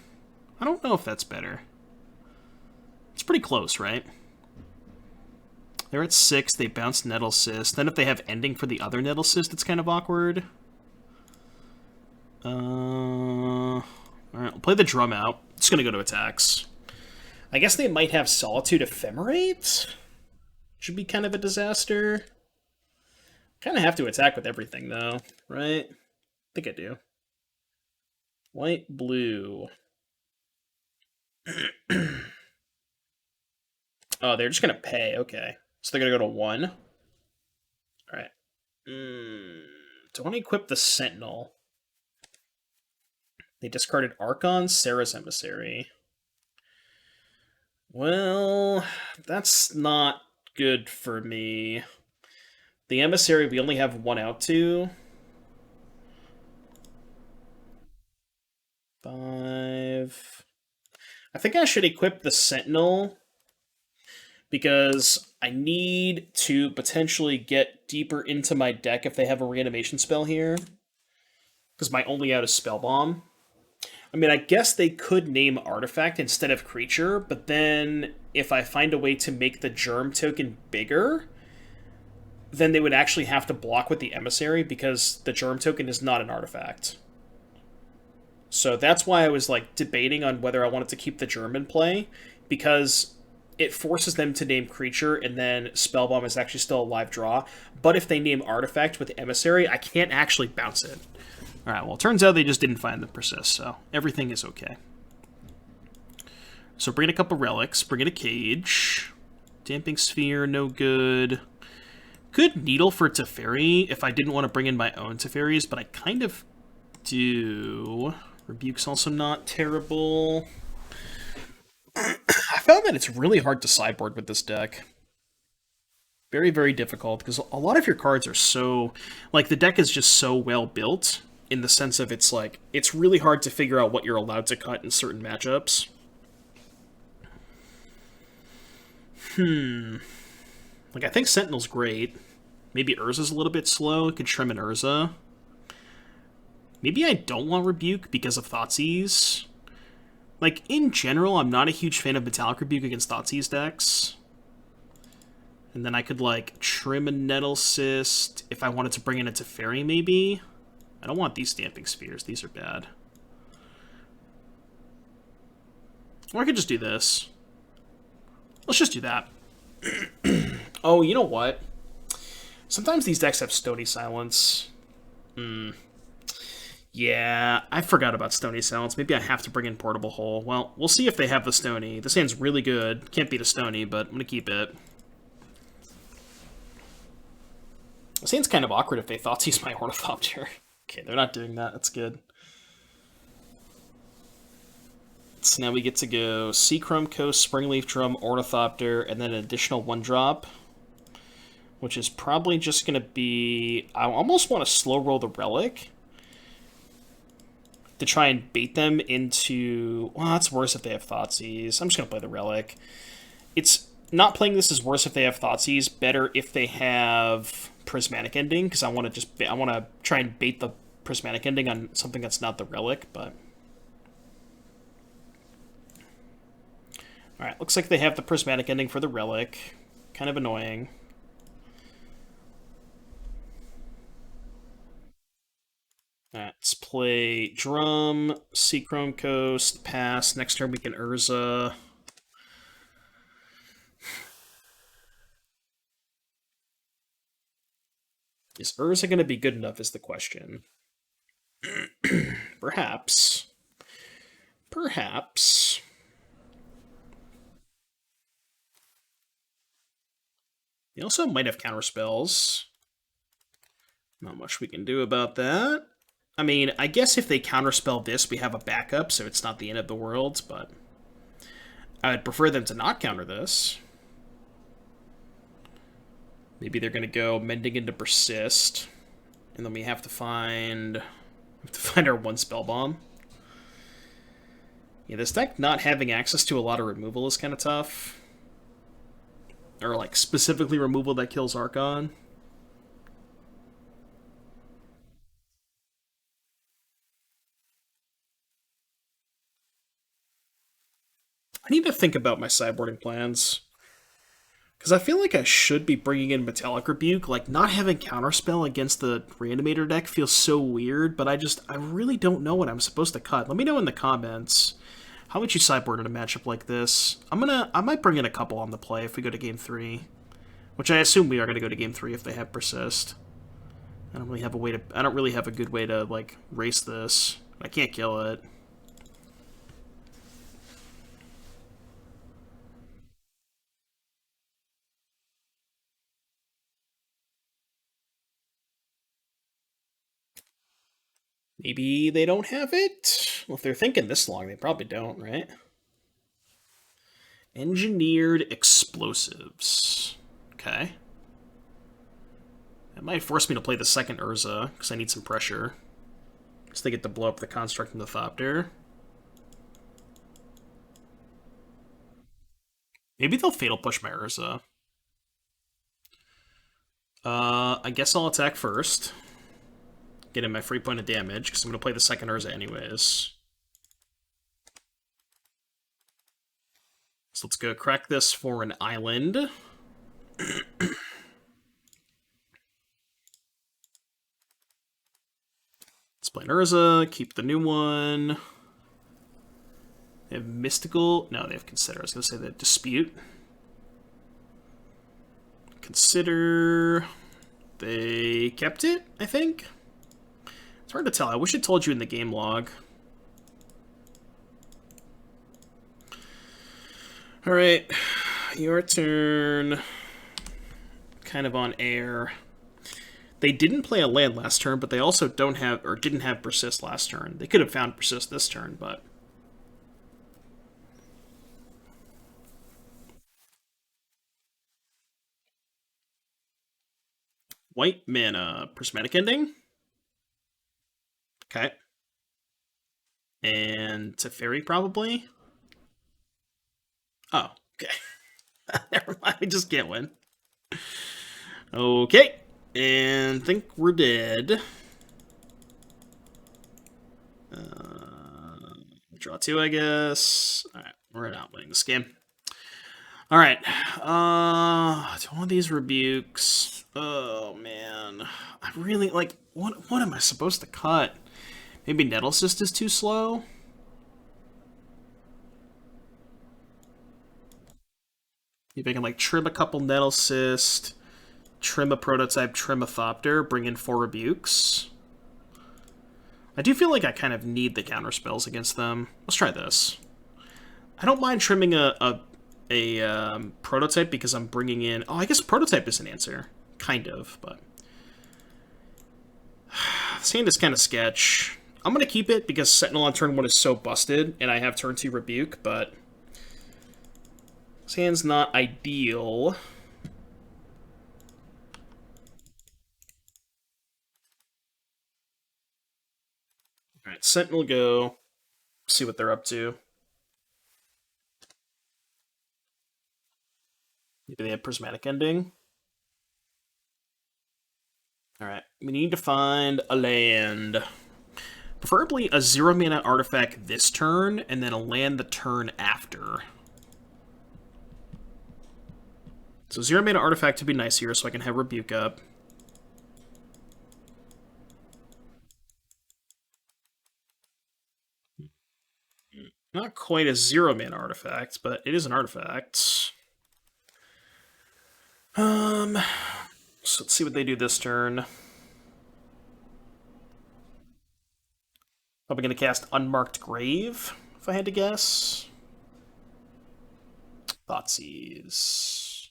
Speaker 1: I don't know if that's better. It's pretty close, right? They're at 6, they bounce Nettlecyst. Then if they have ending for the other Nettlecyst, it's kind of awkward. Alright, we'll play the drum out. It's gonna go to attacks. I guess they might have Solitude Ephemerate? Should be kind of a disaster. Kind of have to attack with everything, though, right? I think I do. White, blue. Oh, they're just gonna pay, okay. So they're gonna go to 1. Alright. Do I want to equip the Sentinel? They discarded Archon, Sarah's Emissary. Well, that's not good for me. The Emissary we only have 1 out to. 5. I think I should equip the Sentinel because I need to potentially get deeper into my deck if they have a reanimation spell here. Because my only out is Spellbomb. I mean, I guess they could name Artifact instead of Creature, but then if I find a way to make the Germ token bigger, then they would actually have to block with the Emissary because the Germ token is not an artifact. So that's why I was like debating on whether I wanted to keep the Germ in play, because it forces them to name Creature, and then Spellbomb is actually still a live draw. But if they name Artifact with Emissary, I can't actually bounce it. Alright, well, it turns out they just didn't find the Persist, so everything is okay. So bring in a couple relics, bring in a cage. Damping Sphere, no good. Good Needle for Teferi if I didn't want to bring in my own Teferis, but I kind of do. Rebuke's also not terrible. I found that it's really hard to sideboard with this deck. Very, very difficult, because a lot of your cards are so... Like, the deck is just so well built, in the sense of it's like, it's really hard to figure out what you're allowed to cut in certain matchups. Like, I think Sentinel's great. Maybe Urza's a little bit slow. Could trim an Urza. Maybe I don't want Rebuke because of Thoughtseize. Like, in general, I'm not a huge fan of Metallic Rebuke against Thoughtseize decks. And then I could, like, trim a Nettlecyst if I wanted to bring in a Teferi, maybe. I don't want these Damping Spheres. These are bad. Or I could just do this. Let's just do that. Oh, you know what? Sometimes these decks have Stony Silence. Yeah, I forgot about Stony Silence. Maybe I have to bring in Portable Hole. Well, we'll see if they have the Stony. This hand's really good. Can't beat a Stony, but I'm going to keep it. This hand's kind of awkward if they thought he's my Ornithopter. Okay, they're not doing that. That's good. So now we get to go Seachrome Coast, Springleaf Drum, Ornithopter, and then an additional 1-drop. which is probably just going to be... I almost want to slow roll the Relic to try and bait them into... Well, that's worse if they have Thoughtseize. I'm just going to play the Relic. It's... Not playing this is worse if they have Thoughtseize, better if they have Prismatic Ending, because I want to try and bait the Prismatic Ending on something that's not the Relic, but... Alright, looks like they have the Prismatic Ending for the Relic. Kind of annoying. Alright, let's play Drum, Seachrome Coast, pass. Next turn we can Urza. Is Urza going to be good enough is the question. Perhaps. Perhaps. They also might have counterspells. Not much we can do about that. I mean, I guess if they counterspell this, we have a backup, so it's not the end of the world, but I would prefer them to not counter this. Maybe they're going to go Mending into Persist, and then we have to find our one Spellbomb. Yeah, this deck not having access to a lot of removal is kind of tough. Or, like, specifically removal that kills Archon. I need to think about my sideboarding plans. Because I feel like I should be bringing in Metallic Rebuke. Like, not having Counterspell against the Reanimator deck feels so weird, but I really don't know what I'm supposed to cut. Let me know in the comments. How would you sideboard in a matchup like this? I might bring in a couple on the play if we go to Game 3. Which I assume we are going to go to Game 3 if they have Persist. I don't really have a good way to, like, race this. I can't kill it. Maybe they don't have it? Well, if they're thinking this long, they probably don't, right? Engineered Explosives. Okay. That might force me to play the second Urza, because I need some pressure. So they get to blow up the Construct and the Thopter. Maybe they'll Fatal Push my Urza. I guess I'll attack first. Get in my free point of damage, because I'm going to play the second Urza anyways. So let's go crack this for an island. Let's play an Urza, keep the new one. They have Mystical. No, they have Consider. I was going to say they have Dispute. Consider. They kept it, I think. It's hard to tell. I wish it told you in the game log. Alright, your turn. Kind of on air. They didn't play a land last turn, but they also don't have, or didn't have Persist last turn. They could have found Persist this turn, but... White mana, Prismatic Ending. Okay. And Teferi, probably. Oh, okay. Never mind, we just can't win. Okay. And think we're dead. Draw two, I guess. Alright, we're not winning this game. Alright. It's one of these rebukes. Oh, man. I really, like, what am I supposed to cut? Maybe Nettlecyst is too slow? If I can, like, trim a couple Nettlecyst, trim a Prototype, trim a Thopter, bring in 4 rebukes. I do feel like I kind of need the counterspells against them. Let's try this. I don't mind trimming a Prototype because I'm bringing in... Oh, I guess Prototype is an answer. Kind of, but... This hand is kind of sketch. I'm going to keep it because Sentinel on turn 1 is so busted, and I have turn 2 Rebuke, but... This hand's not ideal. Alright, Sentinel go. See what they're up to. Maybe they have Prismatic Ending. Alright, we need to find a land. Preferably a 0-mana artifact this turn, and then a land the turn after. So 0-mana artifact would be nice here, so I can have Rebuke up. Not quite a 0-mana artifact, but it is an artifact. So let's see what they do this turn. Probably going to cast Unmarked Grave, if I had to guess. Thoughtseize.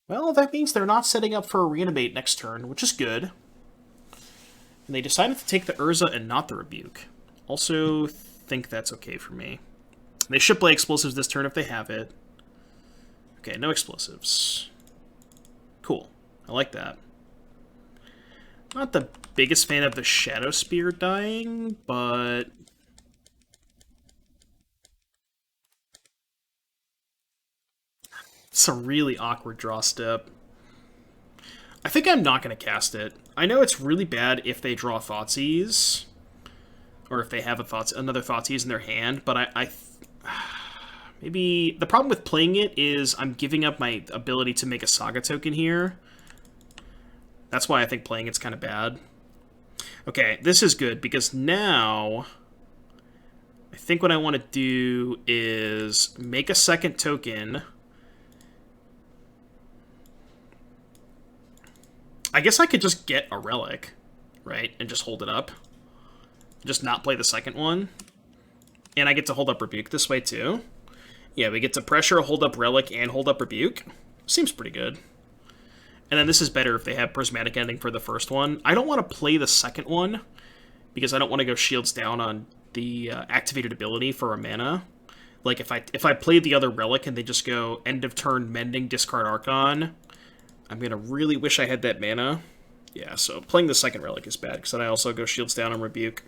Speaker 1: Well, that means they're not setting up for a Reanimate next turn, which is good. And they decided to take the Urza and not the Rebuke. Also think that's okay for me. They should play explosives this turn if they have it. Okay, no explosives. Cool. I like that. Not the biggest fan of the Shadowspear dying, but... it's a really awkward draw step. I think I'm not going to cast it. I know it's really bad if they draw Thoughtseize, or if they have another Thoughtseize in their hand, but maybe... the problem with playing it is I'm giving up my ability to make a Saga token here. That's why I think playing it's kind of bad. Okay, this is good, because now... I think what I want to do is make a second token. I guess I could just get a Relic, right? And just hold it up. Just not play the second one. And I get to hold up Rebuke this way, too. Yeah, we get to pressure, hold up Relic, and hold up Rebuke. Seems pretty good. And then this is better if they have Prismatic Ending for the first one. I don't want to play the second one, because I don't want to go Shields down on the activated ability for a mana. Like, if I play the other Relic and they just go end of turn Mending, discard Archon, I'm going to really wish I had that mana. Yeah, so playing the second Relic is bad, because then I also go Shields down on Rebuke.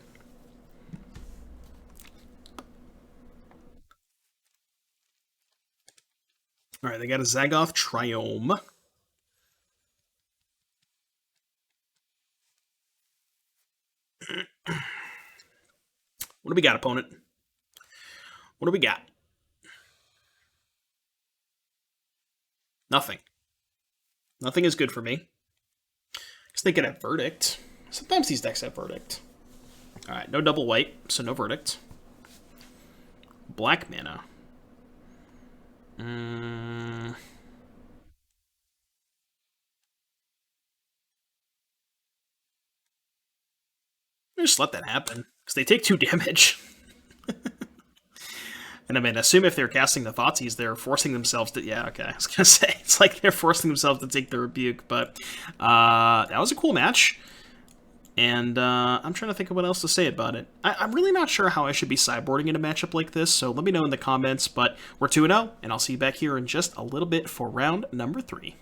Speaker 1: Alright, they got a Zagoth Triome. What do we got, opponent? What do we got? Nothing. Nothing is good for me. Because they could have Verdict. Sometimes these decks have Verdict. Alright, no double white, so no Verdict. Black mana. Just let that happen, because they take 2 damage. And I mean, assume if they're casting the Thoughtseize, they're forcing themselves to... yeah, okay, I was gonna say, it's like they're forcing themselves to take the Rebuke, but that was a cool match. And I'm trying to think of what else to say about it. I'm really not sure how I should be sideboarding in a matchup like this, so let me know in the comments, but we're 2-0, and I'll see you back here in just a little bit for round number 3.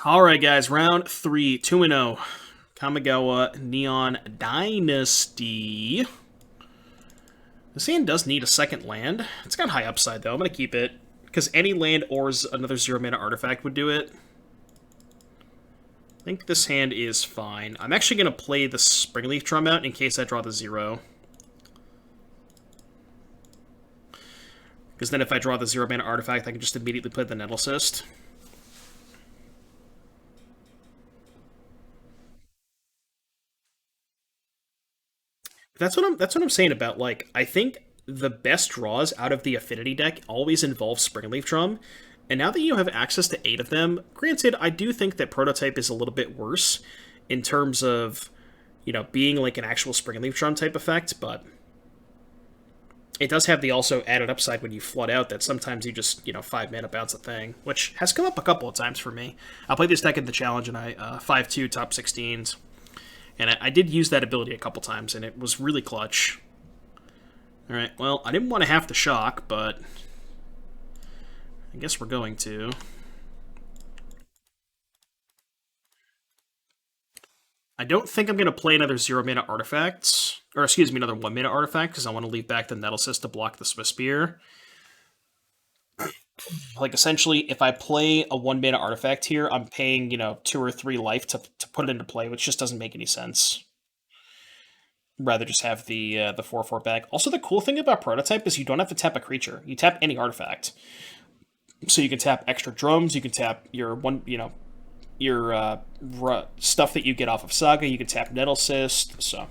Speaker 1: Alright guys, round 3, 2-0. Kamigawa Neon Dynasty. This hand does need a second land. It's got high upside, though. I'm going to keep it, because any land or another 0-mana artifact would do it. I think this hand is fine. I'm actually going to play the Springleaf Drum out in case I draw the 0. Because then if I draw the 0-mana artifact, I can just immediately play the Nettlecyst. That's what I'm saying about, like, I think the best draws out of the Affinity deck always involve Springleaf Drum, and now that you have access to 8 of them, granted, I do think that Prototype is a little bit worse in terms of, you know, being like an actual Springleaf Drum type effect, but it does have the also added upside when you flood out that sometimes you just, you know, 5-mana bounce a thing, which has come up a couple of times for me. I played this deck in the challenge, and I 5-2 top 16s. And I did use that ability a couple times, and it was really clutch. Alright, well, I didn't want to have the shock, but I guess we're going to. I don't think I'm going to play another 0-mana artifact, or excuse me, another 1-mana artifact, because I want to leave back the Nettlecyst to block the Swiftspear. Like, essentially, if I play a 1-mana artifact here, I'm paying, 2 or 3 life to put it into play, which just doesn't make any sense. Rather just have the 4/4 back. Also, the cool thing about Prototype is you don't have to tap a creature. You tap any artifact. So you can tap extra drums, you can tap your stuff that you get off of Saga, you can tap Nettlecyst, so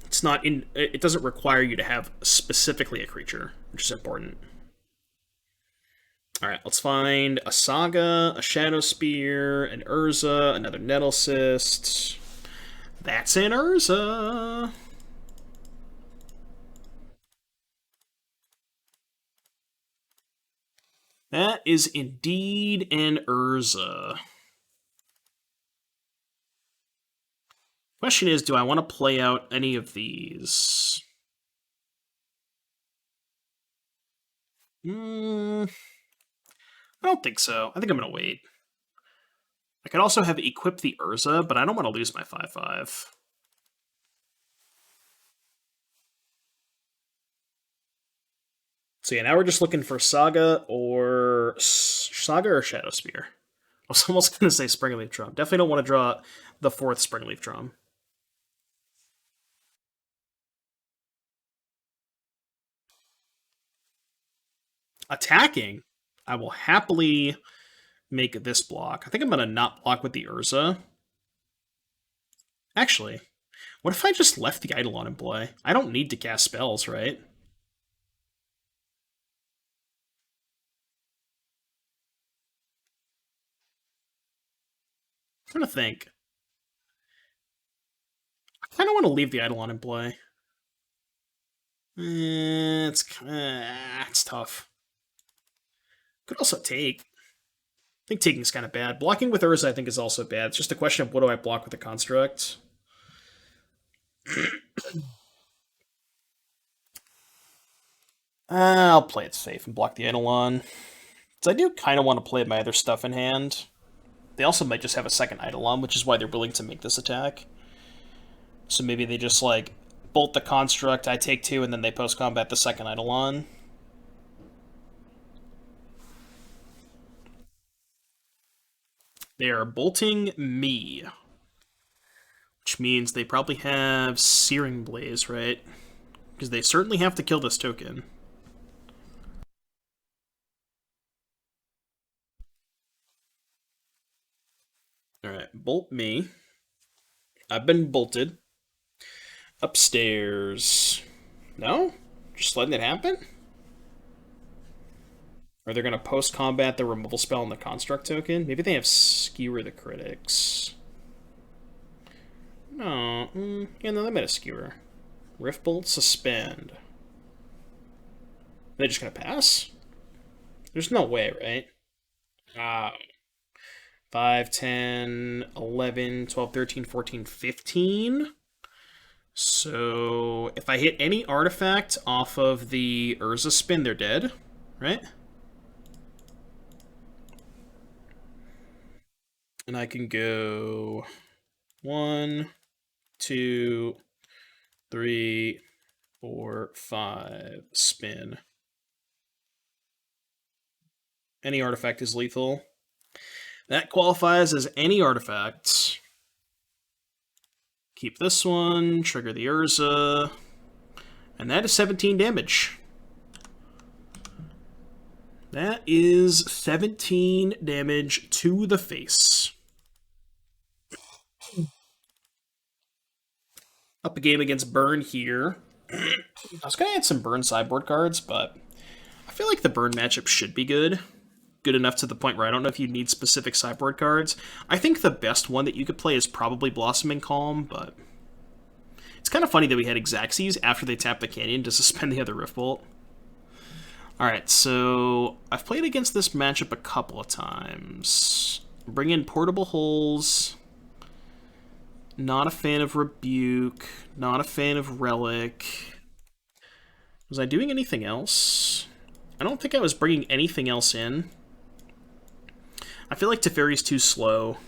Speaker 1: it's not in. It doesn't require you to have specifically a creature, which is important. All right, let's find a Saga, a Shadowspear, an Urza, another Nettlecyst. That's an Urza. That is indeed an Urza. Question is, do I want to play out any of these? I don't think so. I think I'm going to wait. I could also have equip the Urza, but I don't want to lose my 5/5. So yeah, now we're just looking for Saga or Shadowspear. I was almost going to say Springleaf Drum. Definitely don't want to draw the 4th Springleaf Drum. Attacking, I will happily make this block. I think I'm going to not block with the Urza. Actually, what if I just left the Eidolon in play? I don't need to cast spells, right? I'm trying to think. I kind of want to leave the Eidolon in play. It's tough. Could also take. I think taking is kind of bad. Blocking with Urza, I think, is also bad. It's just a question of what do I block with the construct. I'll play it safe and block the Eidolon. Because I do kind of want to play my other stuff in hand. They also might just have a second Eidolon, which is why they're willing to make this attack. So maybe they just, like, bolt the construct, I take 2, and then they post-combat the second Eidolon. They are bolting me. Which means they probably have Searing Blaze, right? Because they certainly have to kill this token. Alright, bolt me. I've been bolted. Upstairs. No? Just letting it happen? Or they're going to post-combat the removal spell on the construct token? Maybe they have Skewer the Critics. No. Yeah, no, they made a Skewer. Riftbolt, Suspend. They're just going to pass? There's no way, right? 5, 10, 11, 12, 13, 14, 15. So if I hit any artifact off of the Urza spin, they're dead, right? And I can go 1, 2, 3, 4, 5, spin. Any artifact is lethal. That qualifies as any artifact. Keep this one, trigger the Urza, and that is 17 damage. That is 17 damage to the face. Up a game against Burn here. I was going to add some Burn sideboard cards, but I feel like the Burn matchup should be good. Good enough to the point where I don't know if you need specific sideboard cards. I think the best one that you could play is probably Blossoming Calm, but it's kind of funny that we had Xaxes after they tapped the Canyon to suspend the other Riftbolt. Alright, so I've played against this matchup a couple of times. Bring in Portable Holes. Not a fan of Rebuke. Not a fan of Relic. Was I doing anything else? I don't think I was bringing anything else in. I feel like Teferi's too slow.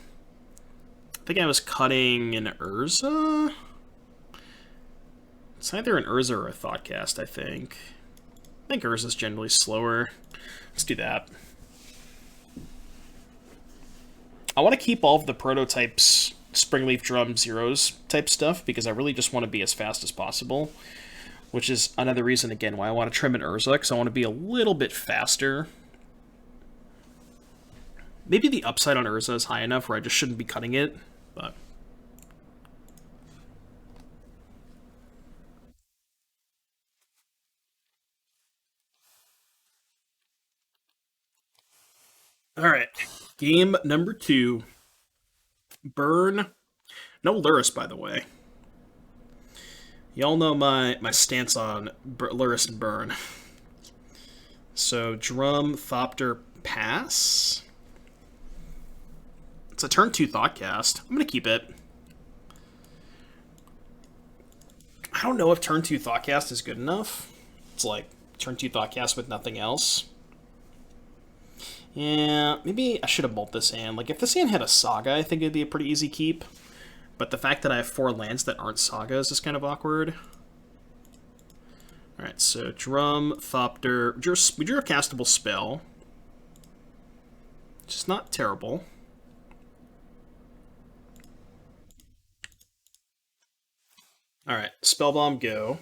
Speaker 1: think I was cutting an Urza? It's either an Urza or a Thoughtcast, I think. I think Urza's generally slower. Let's do that. I want to keep all of the prototypes Springleaf Drum zeros type stuff because I really just want to be as fast as possible, which is another reason, again, why I want to trim an Urza, because I want to be a little bit faster. Maybe the upside on Urza is high enough where I just shouldn't be cutting it, but... Alright, game number 2. Burn. No Lurrus, by the way. Y'all know my stance on Lurrus and Burn. So, Drum, Thopter, pass. It's a turn 2 Thoughtcast. I'm going to keep it. I don't know if turn 2 Thoughtcast is good enough. It's like turn 2 Thoughtcast with nothing else. Yeah, maybe I should have bolted this hand. Like, if this hand had a Saga, I think it'd be a pretty easy keep. But the fact that I have 4 lands that aren't Sagas is kind of awkward. Alright, so Drum, Thopter. We drew a castable spell. Which is not terrible. Alright, Spellbomb, go.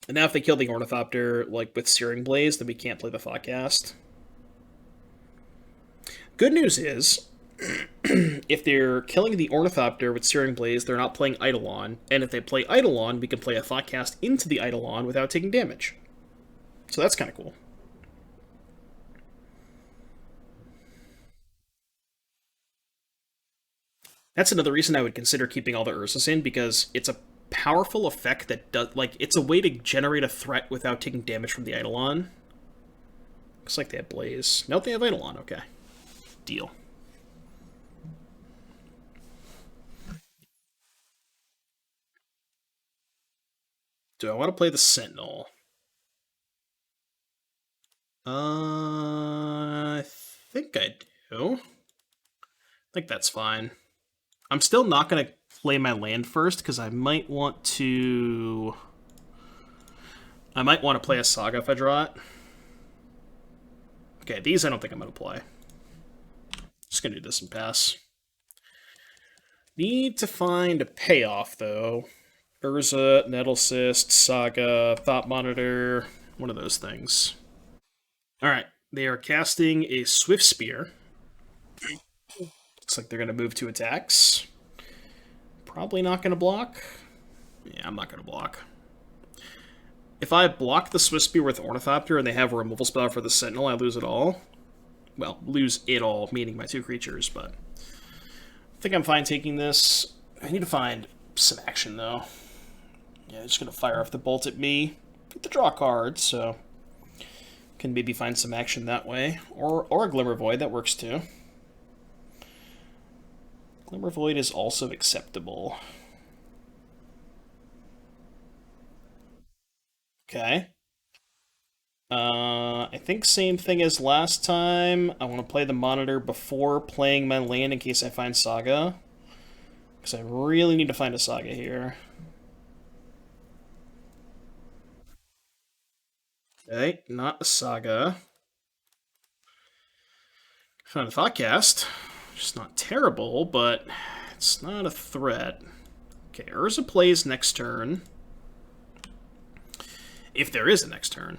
Speaker 1: And now if they kill the Ornithopter, like, with Searing Blaze, then we can't play the Thoughtcast. Good news is, if they're killing the Ornithopter with Searing Blaze, they're not playing Eidolon, and if they play Eidolon, we can play a Thoughtcast into the Eidolon without taking damage. So that's kind of cool. That's another reason I would consider keeping all the Urzas in, because it's a powerful effect that does, like, it's a way to generate a threat without taking damage from the Eidolon. Looks like they have Blaze. Nope, they have Eidolon, okay. Deal. Do I want to play the Sentinel? I think I do. I think that's fine. I'm still not going to play my land first, because I might want to... play a Saga if I draw it. Okay, these I don't think I'm going to play. Just going to do this and pass. Need to find a payoff, though. Urza, Nettlecyst, Saga, Thought Monitor, one of those things. Alright, they are casting a Swiftspear. Looks like they're going to move 2 attacks. Probably not going to block. Yeah, I'm not going to block. If I block the Swiftspear with Ornithopter and they have a removal spell for the Sentinel, I lose it all. Well, lose it all, meaning my 2 creatures, but... I think I'm fine taking this. I need to find some action, though. Yeah, just going to fire off the bolt at me. Get the draw card, so... Can maybe find some action that way. Or a Glimmervoid, that works too. Glimmervoid is also acceptable. Okay. I think same thing as last time. I want to play the Monitor before playing my land in case I find Saga. Because I really need to find a Saga here. Okay, not a Saga. Found a Thoughtcast. Just not terrible, but it's not a threat. Okay, Urza plays next turn. If there is a next turn.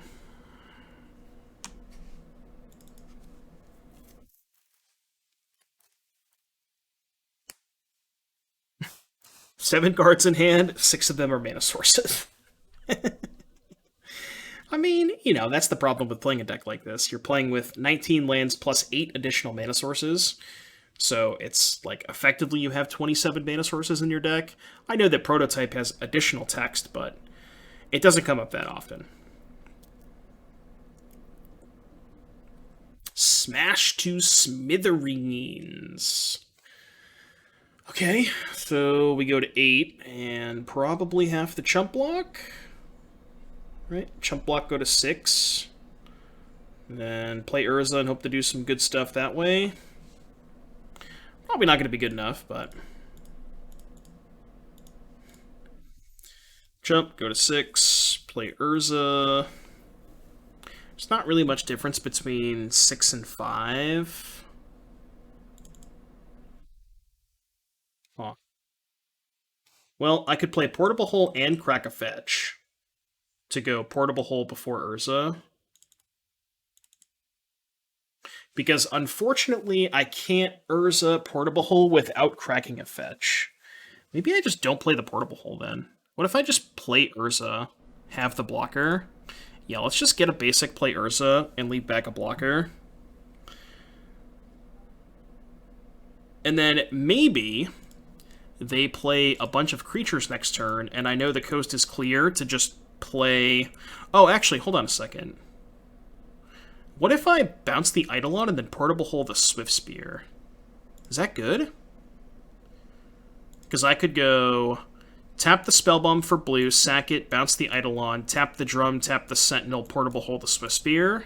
Speaker 1: Seven cards in hand, 6 of them are mana sources. I mean, you know, that's the problem with playing a deck like this. You're playing with 19 lands plus 8 additional mana sources. So it's like effectively you have 27 mana sources in your deck. I know that Prototype has additional text, but it doesn't come up that often. Smash to smithereens. Okay, so we go to 8 and probably half the chump block. Right, chump block go to 6. And then play Urza and hope to do some good stuff that way. Probably not going to be good enough, but... Jump, go to 6, play Urza. There's not really much difference between 6 and 5. Huh. Well, I could play Portable Hole and Crack a Fetch to go Portable Hole before Urza. Because unfortunately, I can't Urza Portable Hole without cracking a Fetch. Maybe I just don't play the Portable Hole then. What if I just play Urza, have the blocker? Yeah, let's just get a basic play Urza and leave back a blocker. And then maybe they play a bunch of creatures next turn, and I know the coast is clear to just play... Oh, actually, hold on a second. What if I bounce the Eidolon and then Portable Hole the Swiftspear? Is that good? Because I could go... Tap the Spellbomb for blue, sack it, bounce the Eidolon, tap the Drum, tap the Sentinel, Portable Hole the Swiftspear.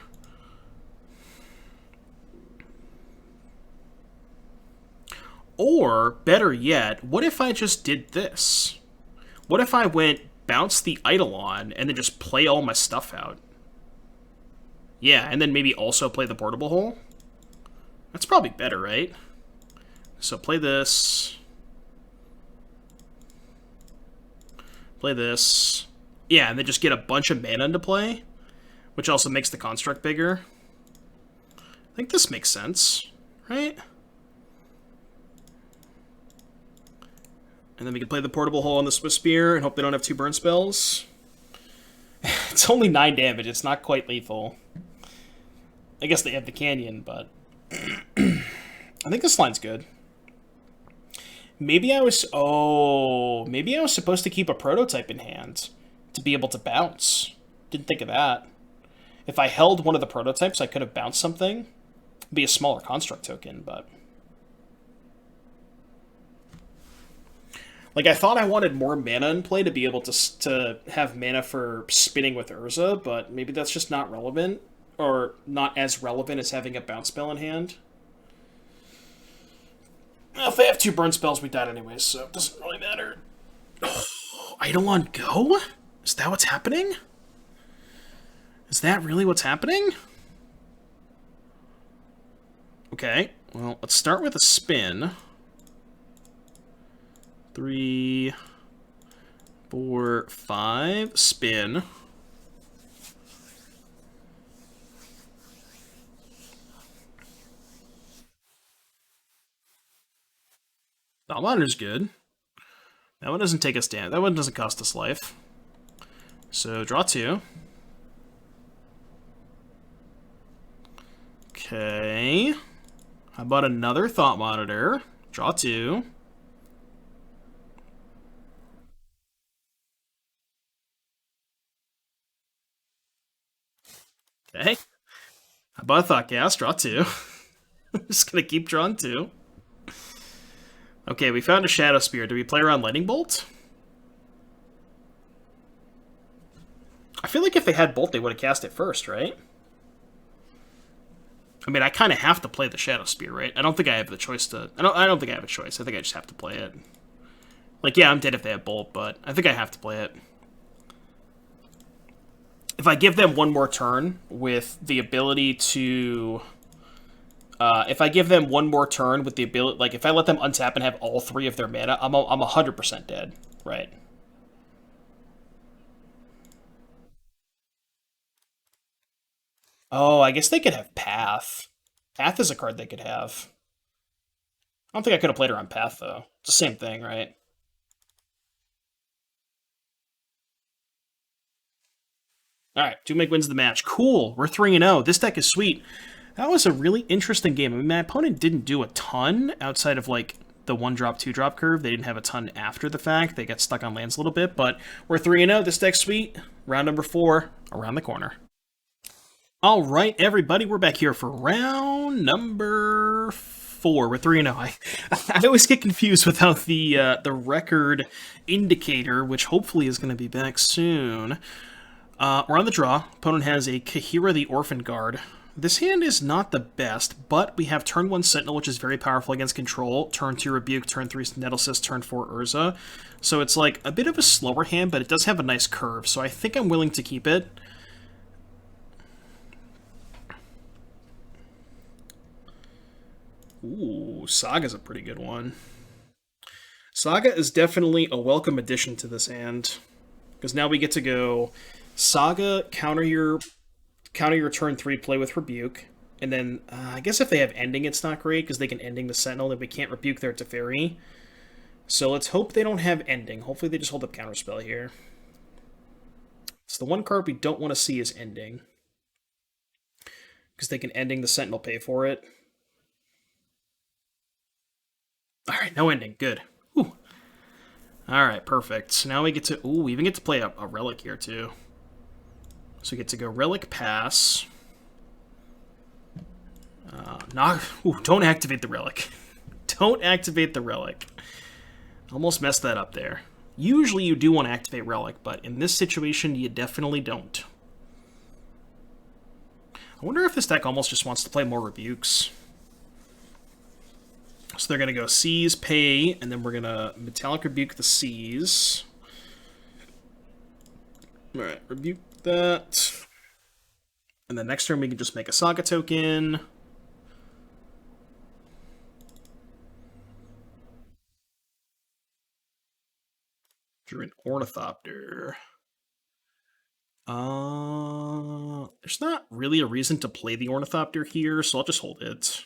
Speaker 1: Or, better yet, what if I just did this? What if I went bounce the Eidolon and then just play all my stuff out? Yeah, and then maybe also play the Portable Hole? That's probably better, right? So play this... Play this. Yeah, and then just get a bunch of mana into play, which also makes the construct bigger. I think this makes sense, right? And then we can play the Portable Hole on the Swiftspear and hope they don't have 2 burn spells. It's only 9 damage, it's not quite lethal. I guess they have the Canyon, but... I think this line's good. Maybe I was... Oh, maybe I was supposed to keep a Prototype in hand to be able to bounce. Didn't think of that. If I held one of the Prototypes, I could have bounced something. It'd be a smaller construct token, but... Like, I thought I wanted more mana in play to be able to have mana for spinning with Urza, but maybe that's just not relevant. Or not as relevant as having a bounce spell in hand. Well, if they have 2 burn spells, we died anyways, so it doesn't really matter. Oh, Eidolon go? Is that what's happening? Is that really what's happening? Okay, well, let's start with a spin. 3, 4, 5, spin. That Monitor's good. That one doesn't take us down. That one doesn't cost us life. So, draw 2. Okay. How about another Thought Monitor? Draw 2. Okay. How about a Thoughtcast? Draw 2. I'm just gonna keep drawing 2. Okay, we found a Shadowspear. Do we play around Lightning Bolt? I feel like if they had Bolt, they would have cast it first, right? I mean, I kind of have to play the Shadowspear, right? I don't think I have the choice to... I don't think I have a choice. I think I just have to play it. Like, yeah, I'm dead if they have Bolt, but I think I have to play it. If I give them one more turn with the ability to... if I give them one more turn with the ability... Like, if I let them untap and have all 3 of their mana, I'm 100% dead, right? Oh, I guess they could have Path. Path is a card they could have. I don't think I could have played around Path, though. It's the same thing, right? Alright, 2-make wins the match. Cool, we're 3-0. This deck is sweet. That was a really interesting game. I mean, my opponent didn't do a ton outside of, like, the 1-drop, 2-drop curve. They didn't have a ton after the fact. They got stuck on lands a little bit, but we're 3-0. This deck's sweet. Round number 4, around the corner. All right, everybody, we're back here for round number 4. We're 3-0. I always get confused without the record indicator, which hopefully is going to be back soon. We're on the draw. Opponent has a Kahira the Orphan Guard. This hand is not the best, but we have turn 1 Sentinel, which is very powerful against control, turn 2 Rebuke, turn 3 Nettlecyst, turn 4 Urza. So it's like a bit of a slower hand, but it does have a nice curve, so I think I'm willing to keep it. Ooh, Saga's a pretty good one. Saga is definitely a welcome addition to this hand, because now we get to go Saga, counter your turn 3 play with Rebuke, and then I guess if they have Ending, it's not great, because they can Ending the Sentinel, then we can't Rebuke their Teferi. So let's hope they don't have Ending. Hopefully they just hold up Counterspell here. So the one card we don't want to see is Ending, because they can Ending the Sentinel, pay for it. Alright, no Ending. Good. Ooh. Alright, perfect. So now we get to... Ooh, we even get to play a Relic here, too. So we get to go Relic, pass. Don't activate the Relic. Don't activate the Relic. Almost messed that up there. Usually you do want to activate Relic, but in this situation, you definitely don't. I wonder if this deck almost just wants to play more Rebukes. So they're going to go Seize, pay, and then we're going to Metallic Rebuke the Seize. Alright, Rebuke that. And then next turn we can just make a Saga token. Drew an Ornithopter. There's not really a reason to play the Ornithopter here, so I'll just hold it.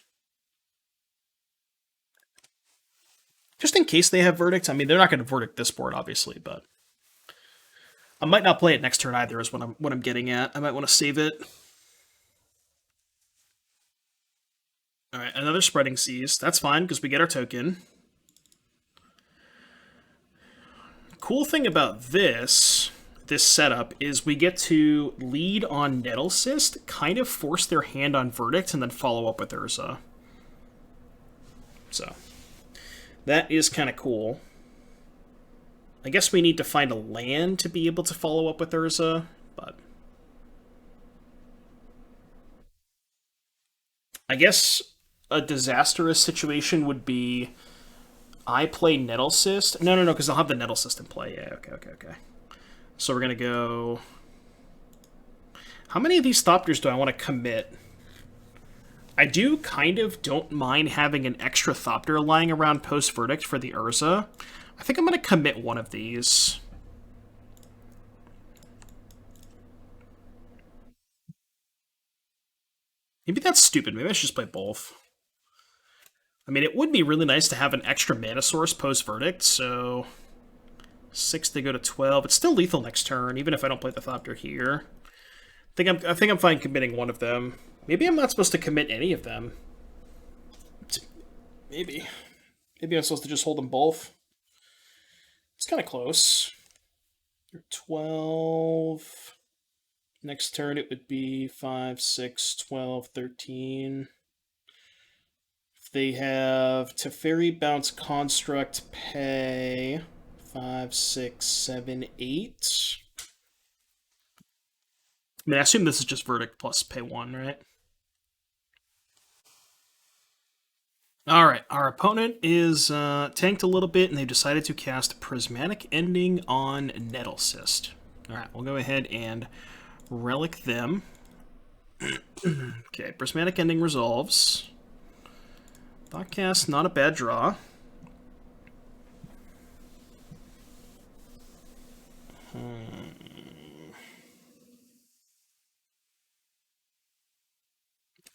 Speaker 1: Just in case they have Verdict. I mean, they're not going to Verdict this board, obviously, but I might not play it next turn either, is what I'm getting at. I might want to save it. Alright, another Spreading Seas. That's fine, because we get our token. Cool thing about this setup is we get to lead on Nettlecyst, kind of force their hand on Verdict, and then follow up with Urza. So, that is kind of cool. I guess we need to find a land to be able to follow up with Urza, but... I guess a disastrous situation would be I play Nettlecyst. No, because I'll have the Nettlecyst in play. Yeah, okay. So we're going to go... How many of these Thopters do I want to commit? I do kind of don't mind having an extra Thopter lying around post-Verdict for the Urza. I think I'm going to commit one of these. Maybe that's stupid. Maybe I should just play both. I mean, it would be really nice to have an extra mana source post-Verdict, so... 6 they go to 12. It's still lethal next turn, even if I don't play the Thopter here. I think I'm fine committing one of them. Maybe I'm not supposed to commit any of them. Maybe. Maybe I'm supposed to just hold them both. It's kind of close. You're 12... Next turn it would be 5, 6, 12, 13... They have Teferi, Bounce, Construct, Pay. 5, 6, 7, 8. I mean, I assume this is just Verdict plus Pay 1, right? Alright, our opponent is tanked a little bit, and they've decided to cast Prismatic Ending on Nettlecyst. Alright, we'll go ahead and Relic them. Okay, Prismatic Ending resolves. Thoughtcast, not a bad draw.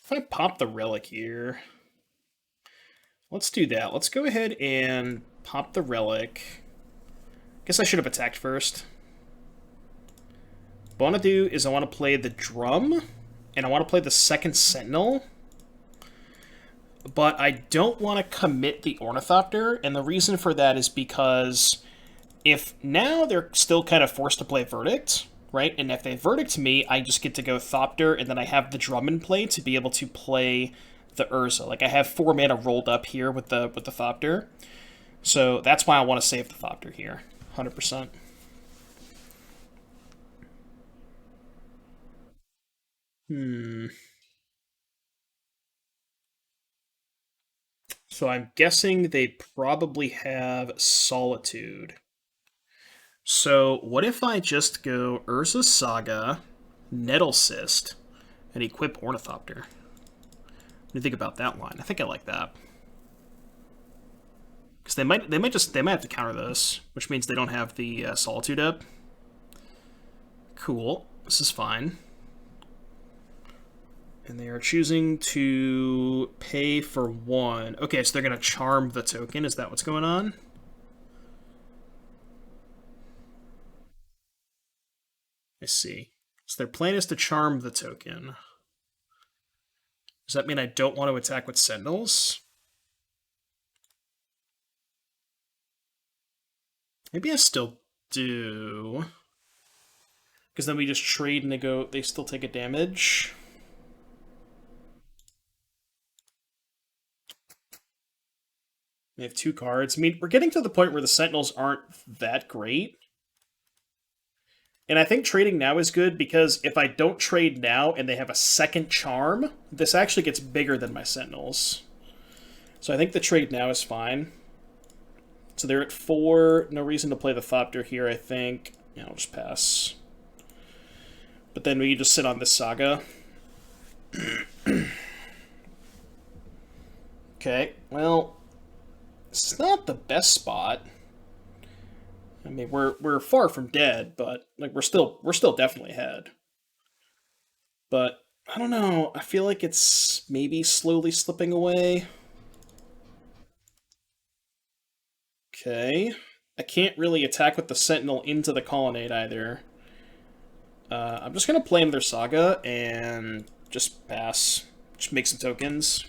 Speaker 1: If I pop the Relic here... Let's do that. Let's go ahead and pop the Relic. Guess I should have attacked first. What I want to do is I want to play the Drum, and I want to play the second Sentinel. But I don't want to commit the Ornithopter, and the reason for that is because if now they're still kind of forced to play Verdict, right? And if they Verdict me, I just get to go Thopter, and then I have the Drum in play to be able to play the Urza. Like, I have 4 mana rolled up here with the Thopter. So that's why I want to save the Thopter here, 100%. So I'm guessing they probably have Solitude. So what if I just go Urza Saga, Nettlecyst, and equip Ornithopter? What do you think about that line? I think I like that. Because they might have to counter this, which means they don't have the Solitude up. Cool. This is fine. And they are choosing to pay for 1. Okay, so they're going to charm the token. Is that what's going on? I see. So their plan is to charm the token. Does that mean I don't want to attack with Sentinels? Maybe I still do. Because then we just trade and they still take a damage. They have 2 cards. I mean, we're getting to the point where the Sentinels aren't that great. And I think trading now is good because if I don't trade now and they have a second charm, this actually gets bigger than my Sentinels. So I think the trade now is fine. So they're at 4. No reason to play the Thoughtcast here, I think. Yeah, I'll just pass. But then we just sit on this Saga. Okay, well, it's not the best spot. I mean, we're far from dead, but like we're still definitely ahead. But I don't know. I feel like it's maybe slowly slipping away. Okay. I can't really attack with the Sentinel into the Colonnade either. I'm just going to play another Saga and just pass. Just make some tokens.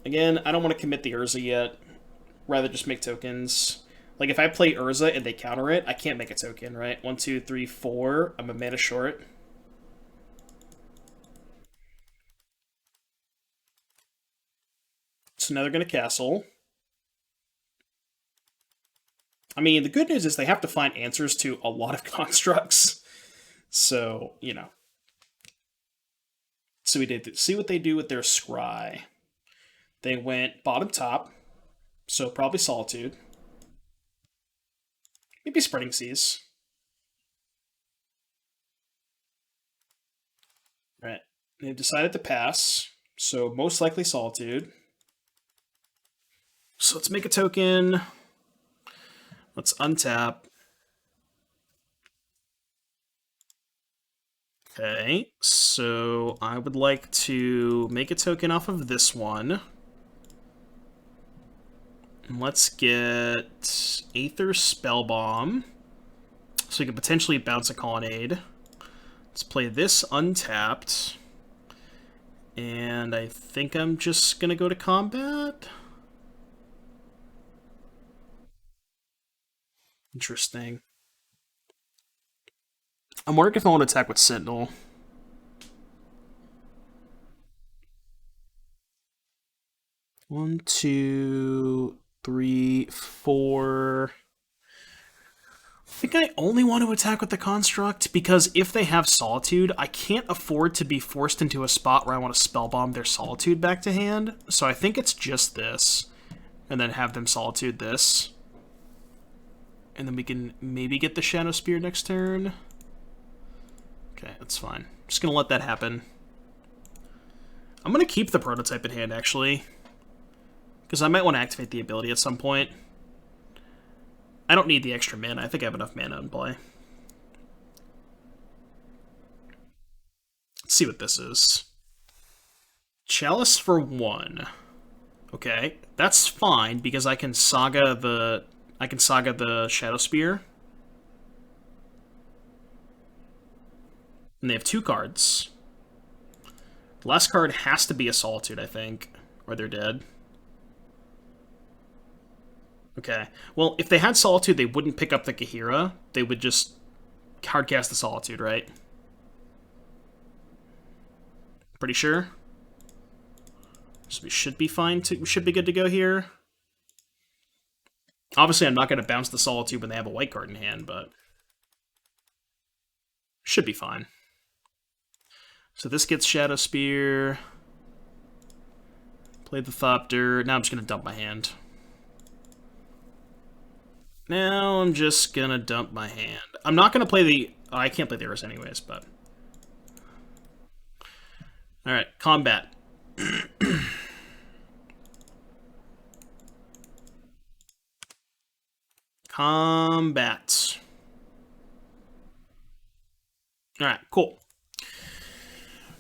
Speaker 1: Again, I don't want to commit the Urza yet. Rather just make tokens. Like, if I play Urza and they counter it, I can't make a token, right? 1, 2, 3, 4. I'm a mana short. So now they're going to castle. I mean, the good news is they have to find answers to a lot of constructs. So, you know. So we did see what they do with their Scry. They went bottom top, so probably Solitude. Maybe Spreading Seas. Right. They've decided to pass, so most likely Solitude. So let's make a token. Let's untap. Okay, so I would like to make a token off of this one. And let's get Aether Spellbomb. So we can potentially bounce a Colonnade. Let's play this untapped. And I think I'm just going to go to combat. Interesting. I'm wondering if I want to attack with Sentinel. One, 2, 3, 4. I think I only want to attack with the Construct because if they have Solitude, I can't afford to be forced into a spot where I want to Spellbomb their Solitude back to hand. So I think it's just this, and then have them Solitude this. And then we can maybe get the Shadowspear next turn. Okay, that's fine. Just gonna let that happen. I'm gonna keep the Prototype in hand, actually. Because I might want to activate the ability at some point. I don't need the extra mana. I think I have enough mana in play. Let's see what this is. Chalice for 1. Okay, that's fine because I can Saga the Shadowspear. And they have 2 cards. The last card has to be a Solitude, I think, or they're dead. Okay. Well, if they had Solitude, they wouldn't pick up the Kahira. They would just hardcast the Solitude, right? Pretty sure. So we should be fine. We should be good to go here. Obviously, I'm not going to bounce the Solitude when they have a white card in hand, but should be fine. So this gets Shadowspear. Play the Thopter. Now I'm just going to dump my hand. Now I'm just going to dump my hand. I'm not going to play the... Oh, I can't play the Urza anyways, but... Alright, combat. Combat. Alright, cool.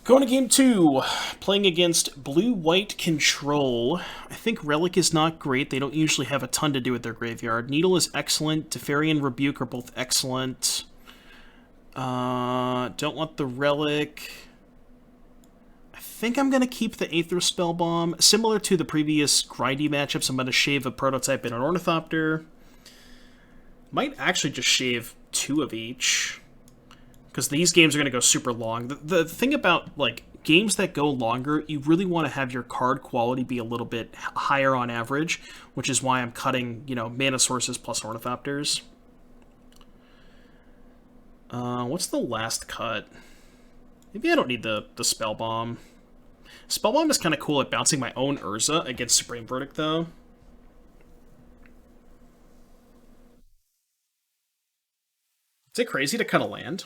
Speaker 1: Going to game 2, playing against blue-white control. I think Relic is not great. They don't usually have a ton to do with their graveyard. Needle is excellent. Teferi and Rebuke are both excellent. Don't want the Relic. I think I'm going to keep the Aether Spellbomb. Similar to the previous grindy matchups, I'm going to shave a Prototype and an Ornithopter. Might actually just shave 2 of each. Because these games are going to go super long. The thing about, like, games that go longer, you really want to have your card quality be a little bit higher on average, which is why I'm cutting, you know, mana sources plus Ornithopters. What's the last cut? Maybe I don't need the Spellbomb. Spellbomb is kind of cool at bouncing my own Urza against Supreme Verdict, though. Is it crazy to cut a land?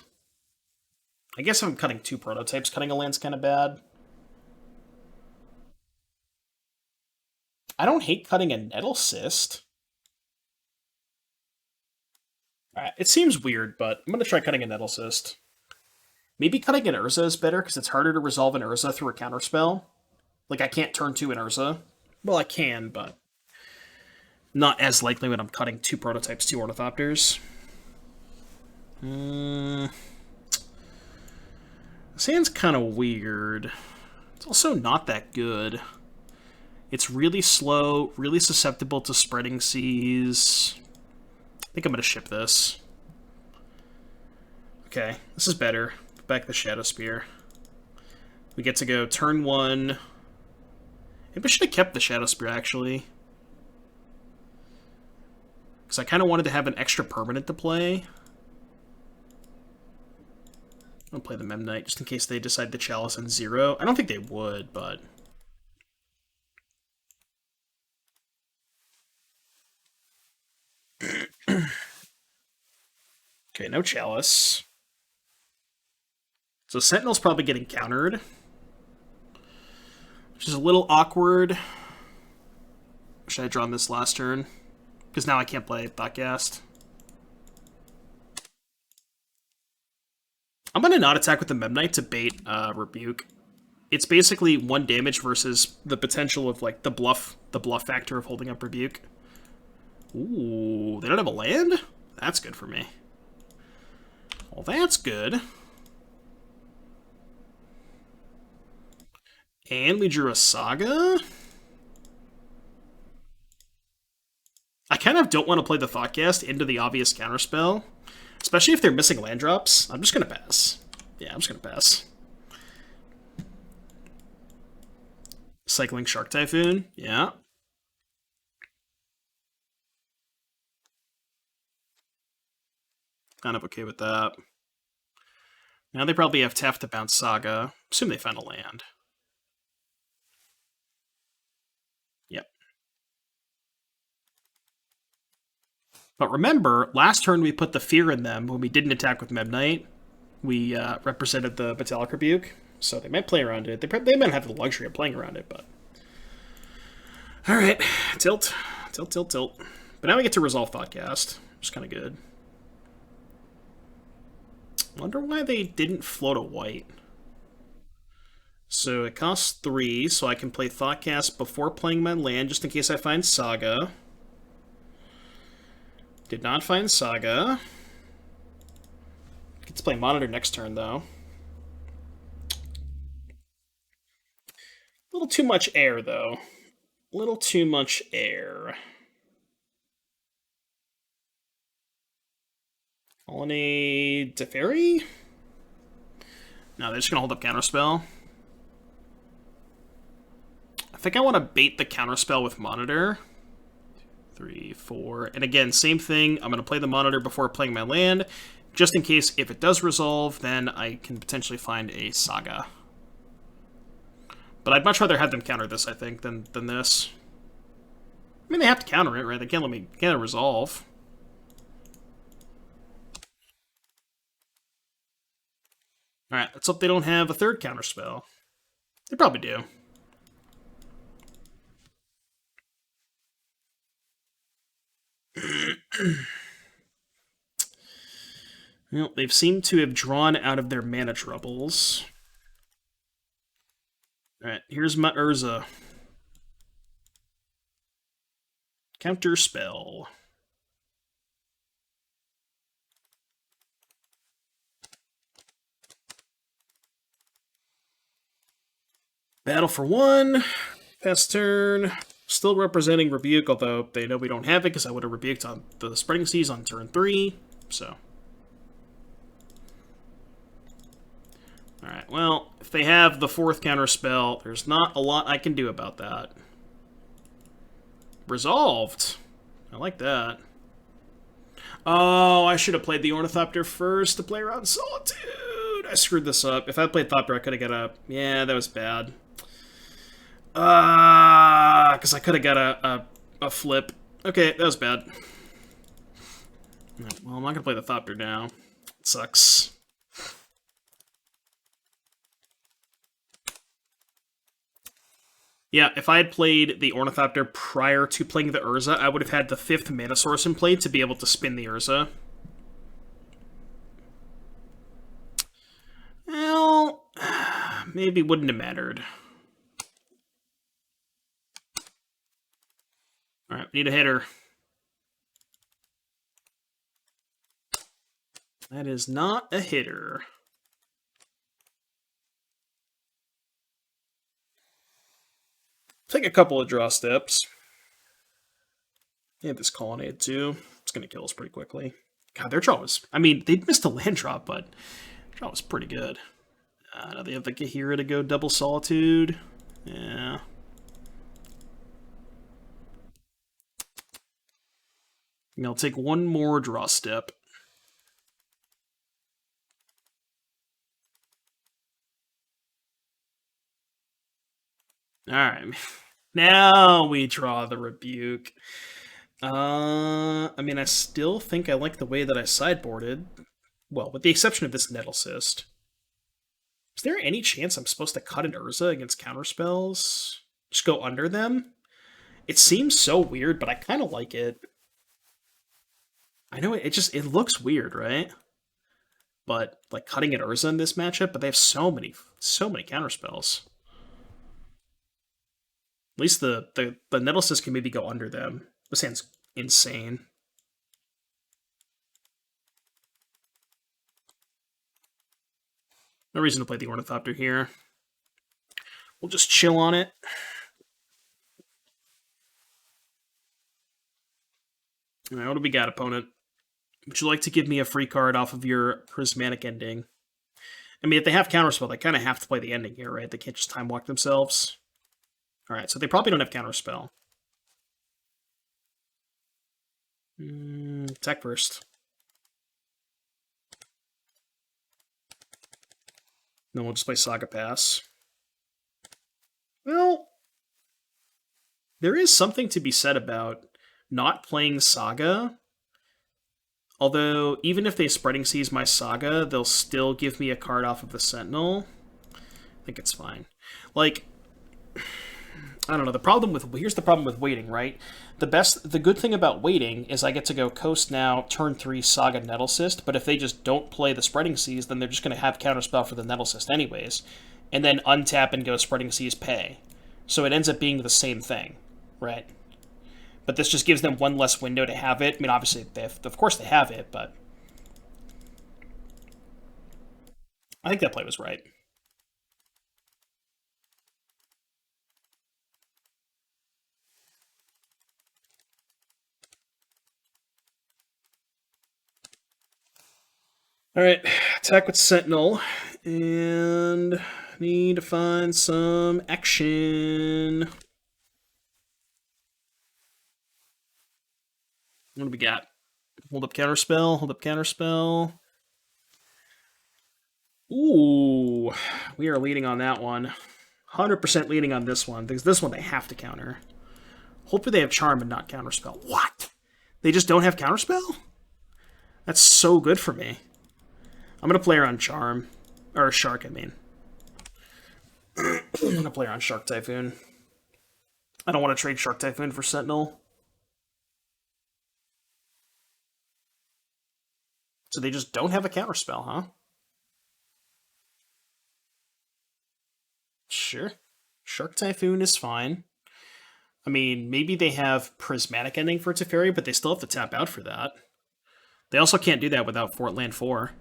Speaker 1: I guess if I'm cutting 2 prototypes, cutting a land's kind of bad. I don't hate cutting a Nettlecyst. Alright, it seems weird, but I'm going to try cutting a Nettlecyst. Maybe cutting an Urza is better, because it's harder to resolve an Urza through a counterspell. Like, I can't turn 2 an Urza. Well, I can, but not as likely when I'm cutting 2 prototypes, 2 Ornithopters. This hand's kind of weird. It's also not that good. It's really slow, really susceptible to spreading seas. I think I'm going to ship this. Okay, this is better. Put back the Shadowspear. We get to go turn 1. Maybe I should have kept the Shadowspear, actually. Because I kind of wanted to have an extra permanent to play. I'll play the Memnite, just in case they decide to Chalice and 0. I don't think they would, but... Okay, no Chalice. So Sentinel's probably getting countered. Which is a little awkward. Wish I had drawn this last turn. Because now I can't play Thoughtcast. I'm going to not attack with the Memnite to bait Rebuke. It's basically 1 damage versus the potential of, like, the bluff factor of holding up Rebuke. Ooh, they don't have a land? That's good for me. Well, that's good. And we drew a Saga? I kind of don't want to play the Thoughtcast into the obvious counterspell. Especially if they're missing land drops. I'm just going to pass. Yeah, I'm just going to pass. Cycling Shark Typhoon. Yeah. Kind of okay with that. Now they probably have Tef to bounce Saga. Assume they found a land. Yep. But remember, last turn we put the fear in them when we didn't attack with Memnite. We represented the Metallic Rebuke, so they might play around it. They might have the luxury of playing around it, but... Alright, tilt. Tilt, tilt, tilt. But now we get to resolve Thoughtcast, which is kind of good. Wonder why they didn't float a white. So it costs 3, so I can play Thoughtcast before playing my land, just in case I find Saga. Did not find Saga. Get to play Monitor next turn, though. A little too much air, though. A little too much air. Colony Teferi? No, they're just going to hold up Counterspell. I think I want to bait the Counterspell with Monitor. 3, 4. And again, same thing. I'm going to play the Monitor before playing my land. Just in case, if it does resolve, then I can potentially find a Saga. But I'd much rather have them counter this, I think, than this. I mean, they have to counter it, right? They can't let me resolve. Alright, let's hope they don't have a third counter spell. They probably do. Well, they've seemed to have drawn out of their mana troubles. Alright, here's my Urza. Counter spell. Battle for 1. Pass turn. Still representing Rebuke, although they know we don't have it because I would have rebuked on the Spreading Seas on turn 3. So. Alright, well, if they have the 4th counter spell, there's not a lot I can do about that. Resolved. I like that. Oh, I should have played the Ornithopter first to play around Solitude. I screwed this up. If I played Thopter, I could have got a... Yeah, that was bad. Because I could have got a flip. Okay, that was bad. Well, I'm not going to play the Thopter now. It sucks. Yeah, if I had played the Ornithopter prior to playing the Urza, I would have had the 5th mana source in play to be able to spin the Urza. Well, maybe wouldn't have mattered. Alright, we need a hitter. That is not a hitter. Take a couple of draw steps. Yeah, this Colonnade too. It's going to kill us pretty quickly. God, their draw was... I mean, they missed a land drop, but their draw was pretty good. Now they have the Gahira to go double Solitude. Yeah. And I'll take one more draw step. Alright. Now we draw the Rebuke. I mean, I still think I like the way that I sideboarded. Well, with the exception of this Nettlecyst. Is there any chance I'm supposed to cut an Urza against counterspells? Just go under them? It seems so weird, but I kind of like it. I know it looks weird, right? But, like, cutting an Urza in this matchup, but they have so many counterspells. At least the Nettlecyst can maybe go under them. This hand's insane. No reason to play the Ornithopter here. We'll just chill on it. Alright, what do we got, opponent? Would you like to give me a free card off of your Prismatic Ending? I mean, if they have Counterspell, they kind of have to play the ending here, right? They can't just Time Walk themselves. Alright, so they probably don't have Counterspell. Attack first. Then we'll just play Saga Pass. Well, there is something to be said about not playing Saga. Although, even if they Spreading Seas my Saga, they'll still give me a card off of the Sentinel. I think it's fine. Like, I don't know, here's the problem with waiting, right? The good thing about waiting is I get to go Coast now, turn 3 Saga Nettlecyst, but if they just don't play the Spreading Seas, then they're just going to have Counterspell for the Nettlecyst anyways, and then untap and go Spreading Seas pay. So it ends up being the same thing, right? But this just gives them one less window to have it. I mean, obviously, of course they have it, but I think that play was right. Alright, attack with Sentinel, and need to find some action. What do we got? Hold up Counterspell, hold up Counterspell. Ooh, we are leading on that one. 100% leaning on this one, because this one they have to counter. Hopefully they have Charm and not Counterspell. What? They just don't have Counterspell? That's so good for me. I'm going to play her on Charm. Or Shark, I mean. I'm going to play her on Shark Typhoon. I don't want to trade Shark Typhoon for Sentinel. So they just don't have a Counterspell, huh? Sure. Shark Typhoon is fine. I mean, maybe they have Prismatic Ending for Teferi, but they still have to tap out for that. They also can't do that without Fort Land 4.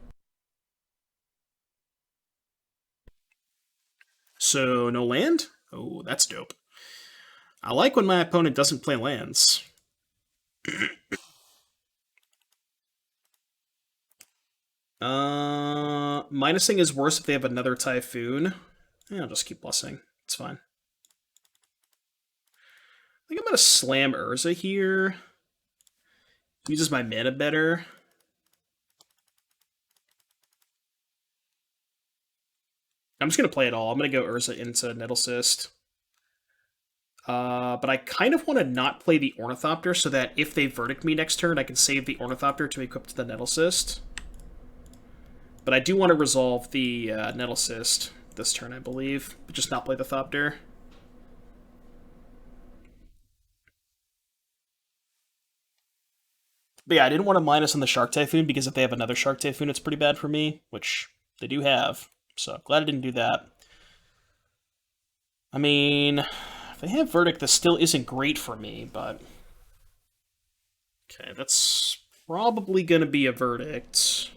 Speaker 1: So, no land? Oh, that's dope. I like when my opponent doesn't play lands. Minusing is worse if they have another Typhoon. Yeah, I'll just keep blessing. It's fine. I think I'm going to slam Urza here. Uses my mana better. I'm just going to play it all. I'm going to go Urza into Nettlecyst. But I kind of want to not play the Ornithopter so that if they verdict me next turn, I can save the Ornithopter to equip to the Nettlecyst. But I do want to resolve the Nettlecyst this turn, I believe, but just not play the Thopter. But yeah, I didn't want to minus on the Shark Typhoon because if they have another Shark Typhoon, it's pretty bad for me, which they do have. So glad I didn't do that. I mean, if they have Verdict, this still isn't great for me, but... Okay, that's probably going to be a Verdict.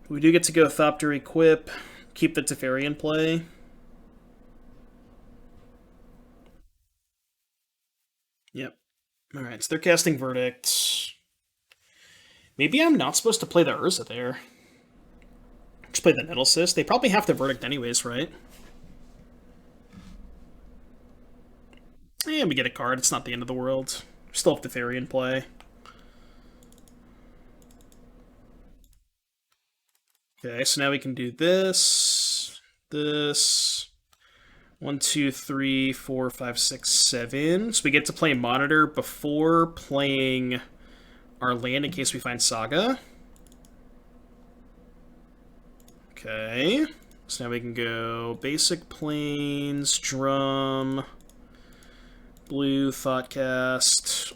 Speaker 1: We do get to go Thopter equip, keep the Teferi in play. Yep. Alright, so they're casting Verdict. Maybe I'm not supposed to play the Urza there. Just play the Nettlecyst. They probably have the Verdict anyways, right? And we get a card. It's not the end of the world. Still have Teferi in play. Okay, so now we can do this, this, 1, 2, 3, 4, 5, 6, 7. So we get to play Monitor before playing our land in case we find Saga. Okay, so now we can go Basic Plains, Drum, Blue, Thoughtcast.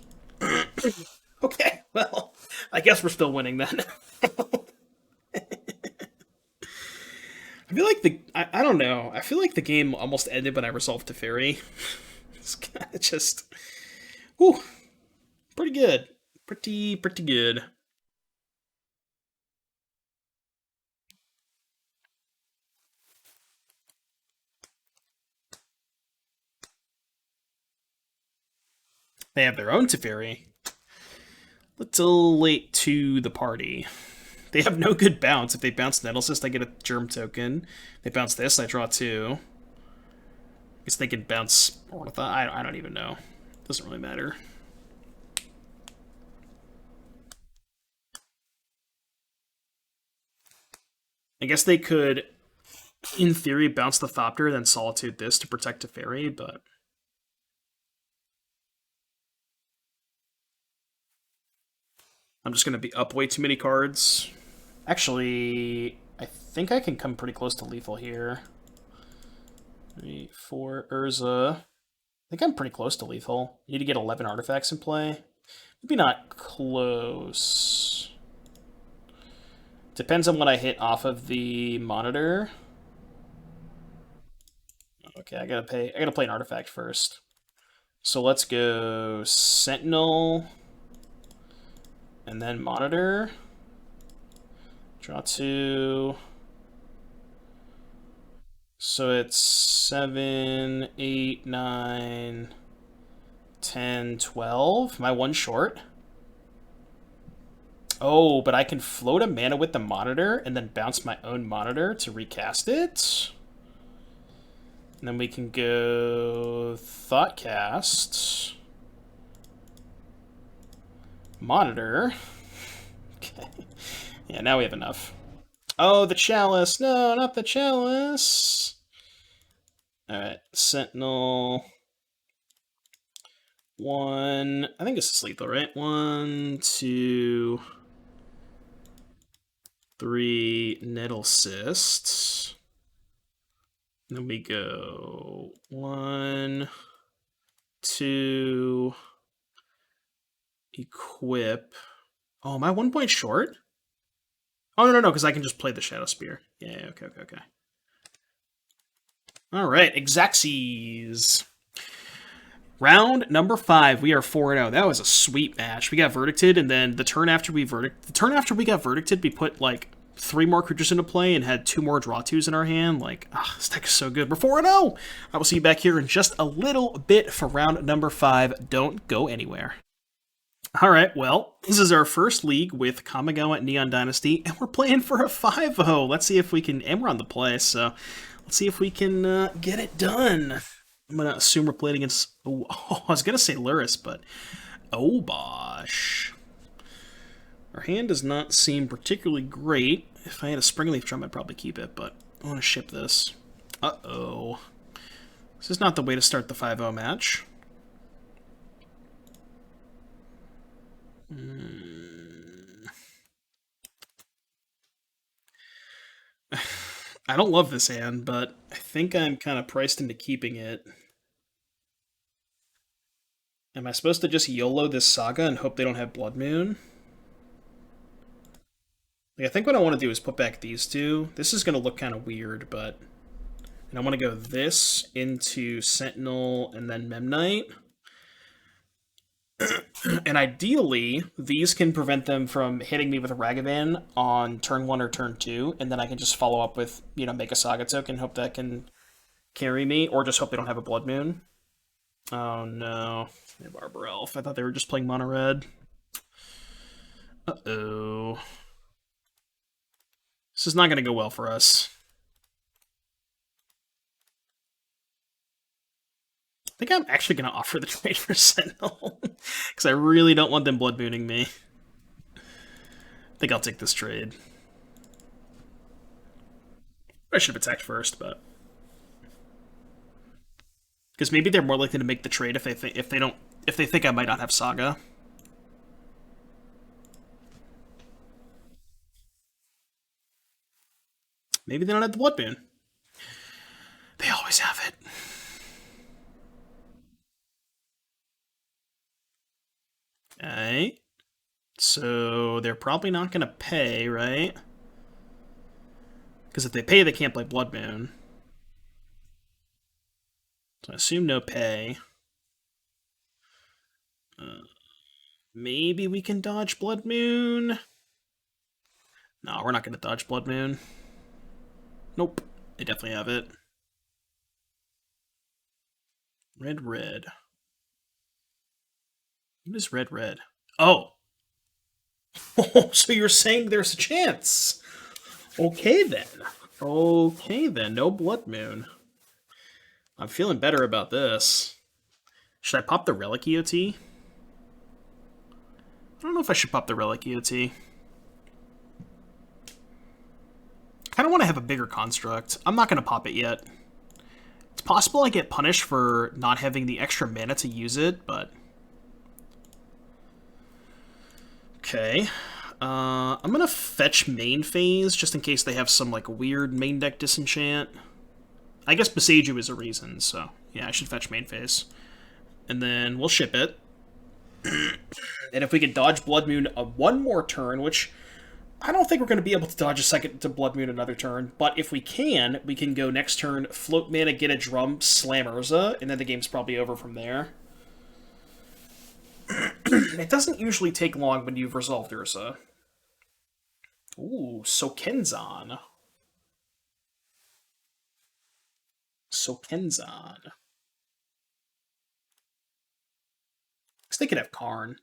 Speaker 1: Okay, well, I guess we're still winning then. I feel like I don't know. I feel like the game almost ended when I resolved Teferi. It's kind of just... Whew. Pretty good. Pretty good. They have their own Teferi. Little late to the party. They have no good bounce. If they bounce Nettlecyst, I get a Germ token. They bounce this, I draw 2. I guess they can bounce Ornithopter. I don't even know. Doesn't really matter. I guess they could, in theory, bounce the Thopter, then Solitude this to protect Teferi, but... I'm just going to be up way too many cards. Actually, I think I can come pretty close to lethal here. 3, 4, Urza. I think I'm pretty close to lethal. Need to get 11 artifacts in play. Maybe not close. Depends on what I hit off of the Monitor. Okay, I gotta play an artifact first. So let's go Sentinel, and then Monitor. Draw 2. So it's 7, 8, 9, 10, 12. Am I one short? Oh, but I can float a mana with the Monitor and then bounce my own Monitor to recast it. And then we can go Thoughtcast. Monitor. Okay. Yeah, now we have enough. Oh, the Chalice. No, not the Chalice. Alright, Sentinel. 1. I think this is lethal, right? 1, 2, 3 Nettlecysts. Then we go 1, 2, equip. Oh, am I 1 point short? Oh, no, because I can just play the Shadowspear. Yeah, okay. All right, Exaxes. Round number 5, we are 4-0. That was a sweet match. We got verdicted, and then the turn after we got verdicted, we put like 3 more creatures into play and had 2 more draw 2s in our hand. Like, this deck is so good. We're 4-0. I will see you back here in just a little bit for round number 5. Don't go anywhere. All right, well, this is our first league with Kamigawa Neon Dynasty, and we're playing for a 5-0. Let's see if we can, and we're on the play, so let's see if we can get it done. I'm going to assume we're playing against, I was going to say Luris, but Obosh. Our hand does not seem particularly great. If I had a Springleaf Drum, I'd probably keep it, but I want to ship this. Uh-oh. This is not the way to start the 5-0 match. I don't love this hand, but I think I'm kind of priced into keeping it. Am I supposed to just YOLO this Saga and hope they don't have Blood Moon? Like, I think what I want to do is put back these 2. This is going to look kind of weird, but... And I want to go this into Sentinel and then Memnite. And ideally, these can prevent them from hitting me with a Ragavan on turn 1 or turn 2, and then I can just follow up with, make a Saga token, hope that can carry me, or just hope they don't have a Blood Moon. Oh no. They have Arbor Elf. I thought they were just playing mono red. Uh-oh. This is not going to go well for us. I think I'm actually going to offer the trade for Sentinel, because I really don't want them Blood Mooning me. I think I'll take this trade. I should have attacked first, but... Because maybe they're more likely to make the trade if they think I might not have Saga. Maybe they don't have the Blood Moon. They always have it. Okay. So they're probably not going to pay, right? Because if they pay, they can't play Blood Moon. So I assume no pay. Maybe we can dodge Blood Moon. No, we're not going to dodge Blood Moon. Nope. They definitely have it. Red. What is red? Oh! So you're saying there's a chance? Okay then. No Blood Moon. I'm feeling better about this. Should I pop the Relic EOT? I don't know if I should pop the Relic EOT. I kind of want to have a bigger construct. I'm not going to pop it yet. It's possible I get punished for not having the extra mana to use it, but... Okay. I'm going to fetch main phase, just in case they have some, like, weird main deck disenchant. I guess Beseiju is a reason, so... Yeah, I should fetch main phase. And then we'll ship it. And if we can dodge Blood Moon one more turn, which... I don't think we're going to be able to dodge a second to Blood Moon another turn, but if we can go next turn, float mana, get a drum, slam Urza, and then the game's probably over from there. It doesn't usually take long when you've resolved Urza. Ooh, Sokenzan. Because they could have Karn.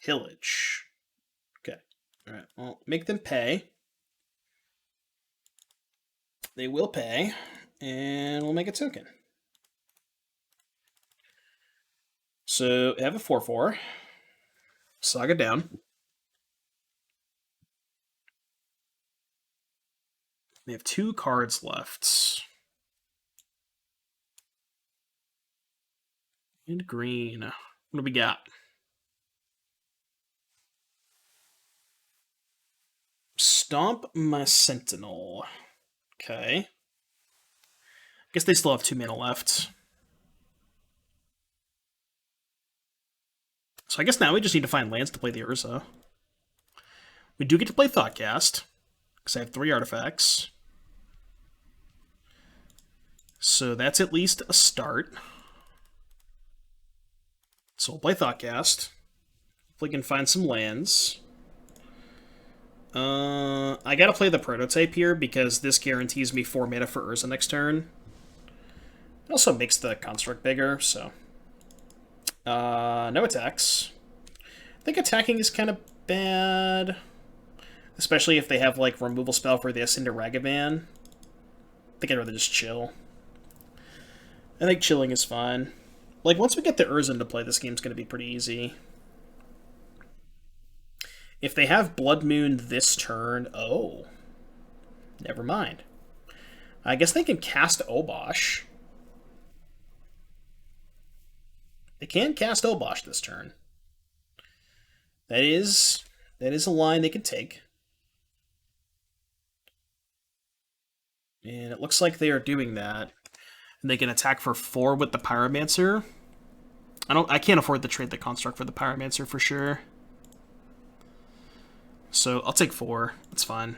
Speaker 1: Pillage. Okay. Alright, well, make them pay. They will pay. And we'll make a token. So, I have a 4/4. Saga down. They have 2 cards left. And green. What do we got? Stomp my Sentinel. Okay. I guess they still have 2 mana left. So I guess now we just need to find lands to play the Urza. We do get to play Thoughtcast, because I have 3 artifacts. So that's at least a start. So we'll play Thoughtcast. Hopefully we can find some lands. I gotta play the Prototype here, because this guarantees me 4 mana for Urza next turn. It also makes the construct bigger, so... no attacks. I think attacking is kind of bad. Especially if they have, like, removal spell for this into Ragavan. I think I'd rather just chill. I think chilling is fine. Like, once we get the Urza into play, this game's going to be pretty easy. If they have Blood Moon this turn... Oh. Never mind. I guess they can cast Obosh. They can cast Obosh this turn. That is a line they can take. And it looks like they are doing that. And they can attack for 4 with the Pyromancer. I can't afford to trade the Construct for the Pyromancer for sure. So I'll take 4. That's fine.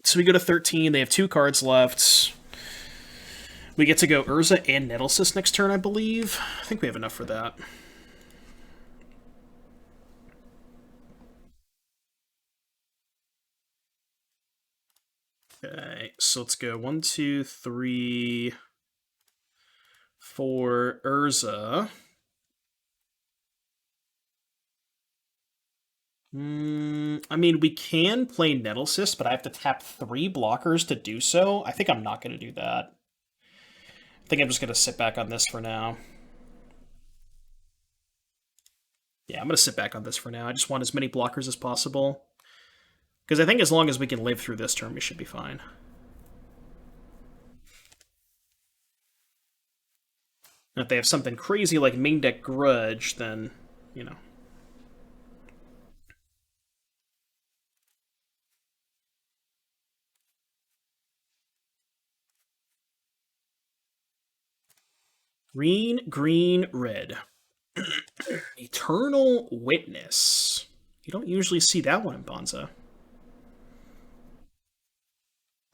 Speaker 1: So we go to 13. They have 2 cards left. We get to go Urza and Nettlecyst next turn, I believe. I think we have enough for that. Okay, so let's go 1, 2, 3, 4, Urza. I mean, we can play Nettlecyst, but I have to tap 3 blockers to do so. I think I'm not going to do that. I think I'm just going to sit back on this for now. Yeah, I'm going to sit back on this for now. I just want as many blockers as possible. Because I think as long as we can live through this turn, we should be fine. If they have something crazy like main deck Grudge, then, you know. Green, green, red. Eternal Witness. You don't usually see that one in Bonza.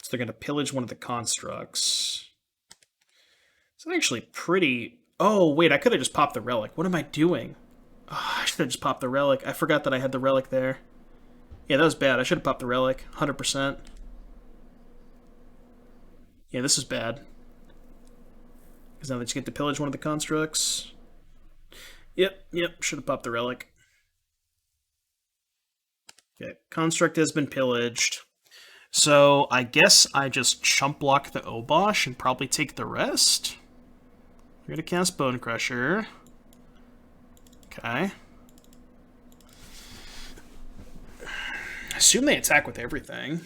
Speaker 1: So they're going to pillage one of the constructs. It's actually pretty... Oh, wait, I could have just popped the Relic. What am I doing? Oh, I should have just popped the Relic. I forgot that I had the Relic there. Yeah, that was bad. I should have popped the Relic. 100%. Yeah, this is bad. Because now they just get to pillage one of the constructs. Yep, should have popped the Relic. Okay, construct has been pillaged. So I guess I just chump block the Obosh and probably take the rest. We're gonna cast Bone Crusher. Okay. I assume they attack with everything.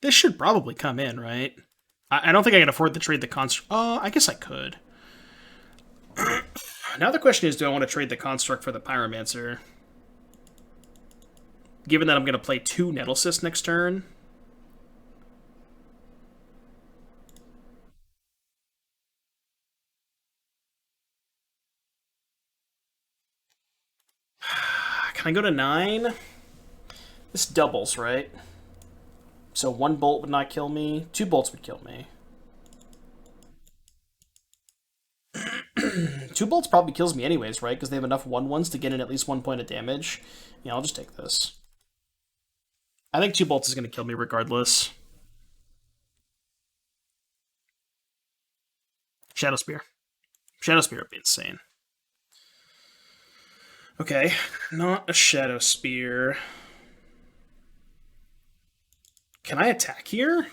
Speaker 1: This should probably come in, right? I don't think I can afford to trade the construct. Oh, I guess I could. Now the question is, do I want to trade the construct for the Pyromancer? Given that I'm going to play 2 Nettlecyst next turn. Can I go to 9? This doubles, right? So 1 bolt would not kill me. 2 bolts would kill me. 2 bolts probably kills me anyways, right? Because they have enough 1/1s to get in at least 1 point of damage. Yeah, I'll just take this. I think 2 bolts is going to kill me regardless. Shadowspear. Shadowspear would be insane. Okay, not a Shadowspear. Can I attack here?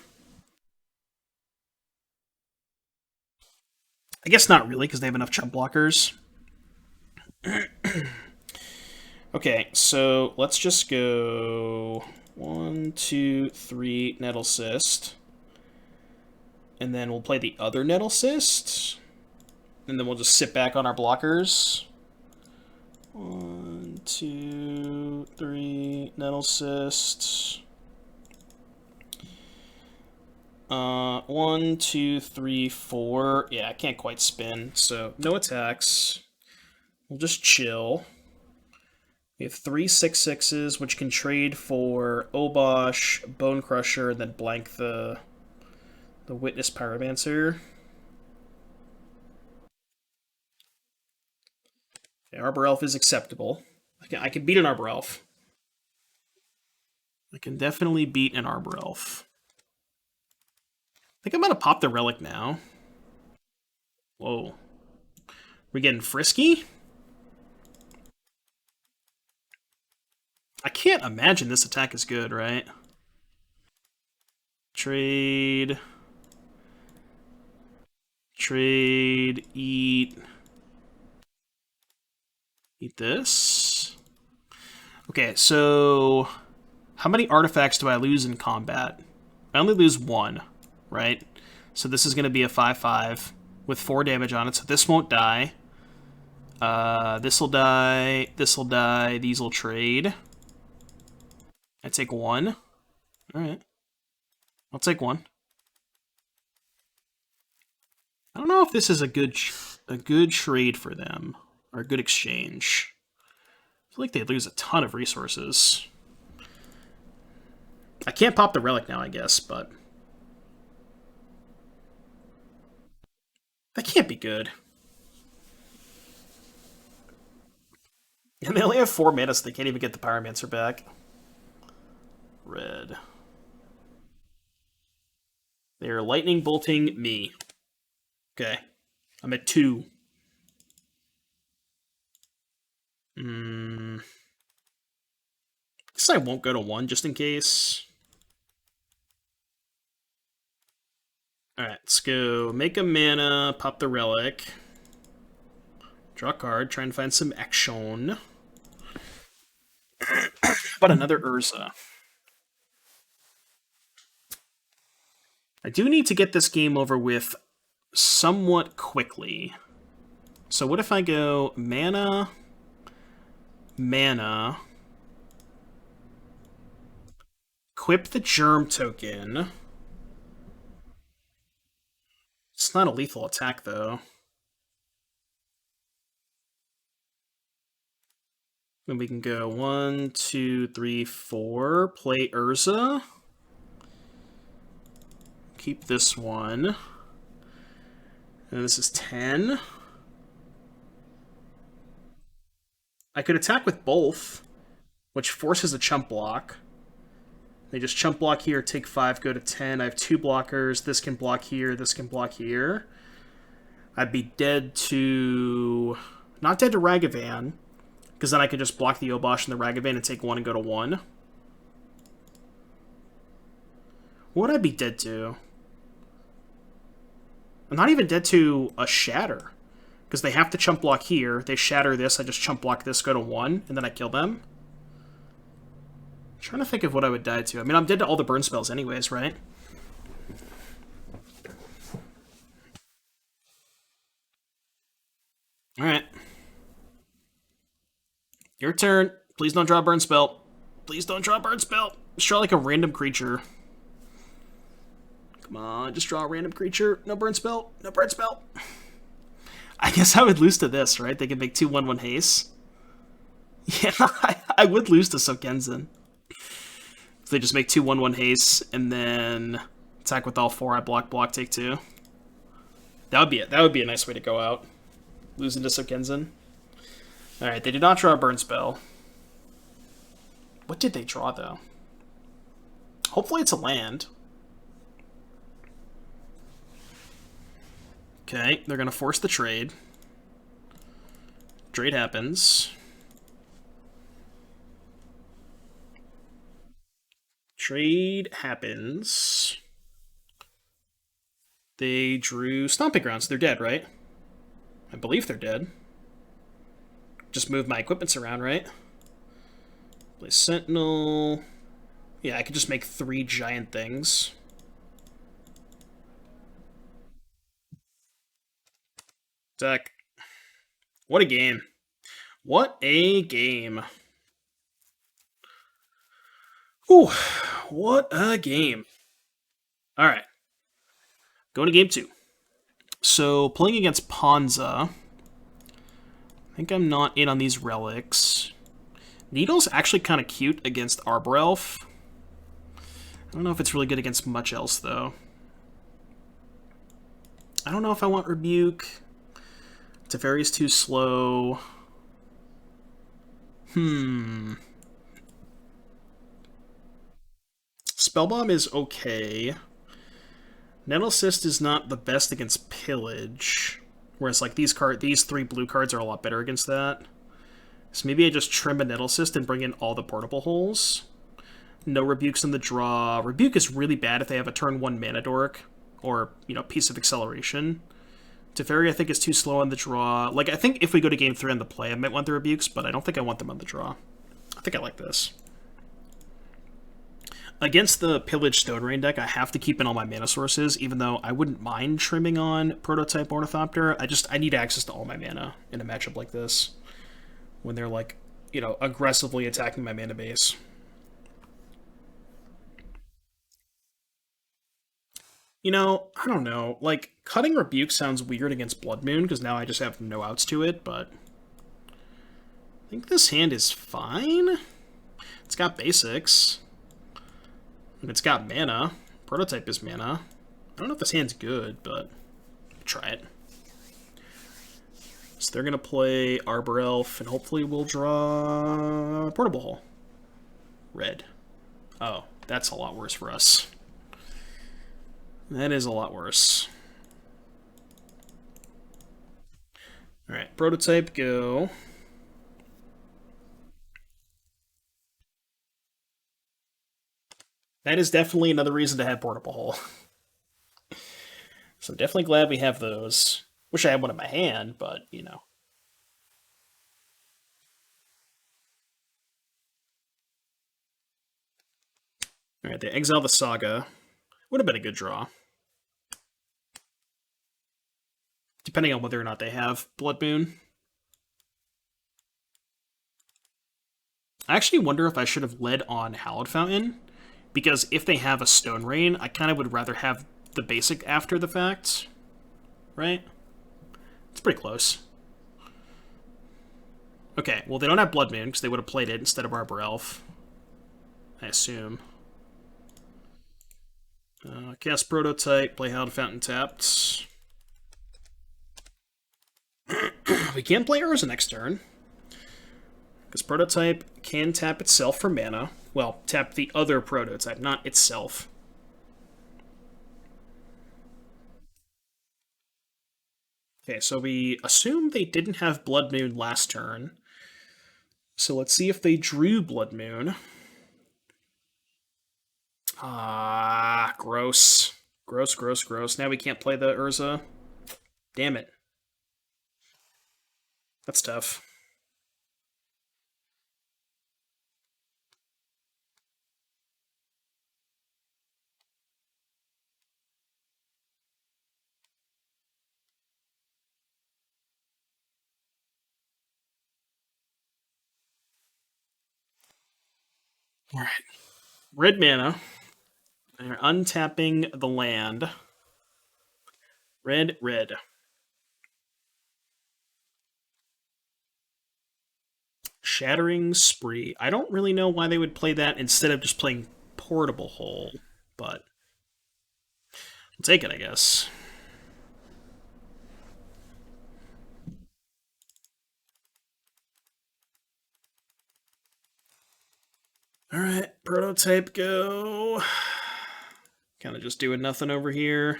Speaker 1: I guess not really, because they have enough chump blockers. Okay, so let's just go 1, 2, 3 Nettlecyst. And then we'll play the other Nettlecyst. And then we'll just sit back on our blockers. 1, 2, 3 Nettlecyst. 1, 2, 3, 4. Yeah, I can't quite spin, so no attacks. We'll just chill. We have 3 6/6s, which can trade for Obosh, Bone Crusher, and then blank the Witness Pyromancer. Okay, Arbor Elf is acceptable. I can beat an Arbor Elf. I can definitely beat an Arbor Elf. I think I'm gonna pop the Relic now. Whoa. We getting frisky? I can't imagine this attack is good, right? Trade. Trade. Eat. Eat this. Okay, so how many artifacts do I lose in combat? I only lose 1, right? So this is going to be a 5/5 with 4 damage on it, so this won't die. This'll die, this'll die, these will trade. I take 1. Alright. I'll take 1. I don't know if this is a good trade for them, or a good exchange. I feel like they'd lose a ton of resources. I can't pop the Relic now, I guess, but that can't be good. And they only have 4 mana, so they can't even get the Pyromancer back. Red. They're lightning bolting me. Okay. I'm at 2. I guess I won't go to 1 just in case. Alright, let's go make a mana, pop the Relic. Draw a card, try and find some action. But another Urza. I do need to get this game over with somewhat quickly. So what if I go mana, mana, equip the Germ token. It's not a lethal attack, though. Then we can go 1, 2, 3, 4. Play Urza. Keep this one. And this is 10. I could attack with both, which forces a chump block. They just chump block here, take 5, go to 10. I have 2 blockers. This can block here, this can block here. I'd be dead to... Not dead to Ragavan, because then I could just block the Obosh and the Ragavan and take 1 and go to 1. What would I be dead to? I'm not even dead to a Shatter, because they have to chump block here. They shatter this, I just chump block this, go to 1, and then I kill them. I'm trying to think of what I would die to. I mean, I'm dead to all the burn spells anyways, right? Alright. Your turn. Please don't draw a burn spell. Please don't draw a burn spell. Just draw like a random creature. Come on, just draw a random creature. No burn spell. No burn spell. I guess I would lose to this, right? They can make 2 1/1 haste. Yeah, I would lose to Sokenzen. So they just make 2 1/1 haste and then attack with all 4. I block, block, take 2. That would be it. That would be a nice way to go out. Losing to Sokenzen. Alright, they did not draw a burn spell. What did they draw, though? Hopefully it's a land. Okay, they're going to force the trade. Trade happens. Trade happens. They drew Stomping Grounds. They're dead, right? I believe they're dead. just move my equipments around, right? Play Sentinel. Yeah, I could just make 3 giant things. Deck. What a game. What a game. Ooh, what a game. Alright. Going to game 2. So, playing against Ponza. I think I'm not in on these relics. Needle's actually kind of cute against Arbor Elf. I don't know if it's really good against much else, though. I don't know if I want Rebuke. Teferi's too slow. Spellbomb is okay. Nettlecyst is not the best against Pillage. Whereas, like, these 3 blue cards are a lot better against that. So maybe I just trim a Nettlecyst and bring in all the portable holes. No Rebukes in the draw. Rebuke is really bad if they have a turn 1 mana dork. Or, you know, Piece of Acceleration. Teferi, I think, is too slow on the draw. Like, I think if we go to game 3 on the play, I might want the Rebukes, but I don't think I want them on the draw. I think I like this. Against the Pillage Stone Rain deck, I have to keep in all my mana sources, even though I wouldn't mind trimming on Prototype Ornithopter. I need access to all my mana in a matchup like this. When they're, like, you know, aggressively attacking my mana base. You know, I don't know. Like, cutting Rebuke sounds weird against Blood Moon, because now I just have no outs to it, but I think this hand is fine. It's got basics. And it's got mana. Prototype is mana. I don't know if this hand's good, but try it. So they're going to play Arbor Elf, and hopefully we'll draw Portable Hole. Red. Oh, that's a lot worse for us. That is a lot worse. Alright, Prototype, go. That is definitely another reason to have Portable Hole. So I'm definitely glad we have those. Wish I had one in my hand, but, you know. Alright, they exile the Saga. Would have been a good draw. Depending on whether or not they have Blood Moon. I actually wonder if I should have led on Hallowed Fountain, because if they have a Stone Rain, I kind of would rather have the basic after the fact, right? It's pretty close. Okay, well, they don't have Blood Moon, because they would have played it instead of Arbor Elf, I assume. Cast Prototype, play Hallowed Fountain tapped. We can play Urza next turn. Because Prototype can tap itself for mana. Well, tap the other Prototype, not itself. Okay, so we assume they didn't have Blood Moon last turn. So let's see if they drew Blood Moon. Ah, gross. Gross, gross, gross. Now we can't play the Urza. Damn it. That's tough. Alright. Red mana. They're untapping the land. Red, red. Shattering Spree. I don't really know why they would play that instead of just playing Portable Hole, but I'll take it, I guess. Alright, Prototype, go. Kind of just doing nothing over here.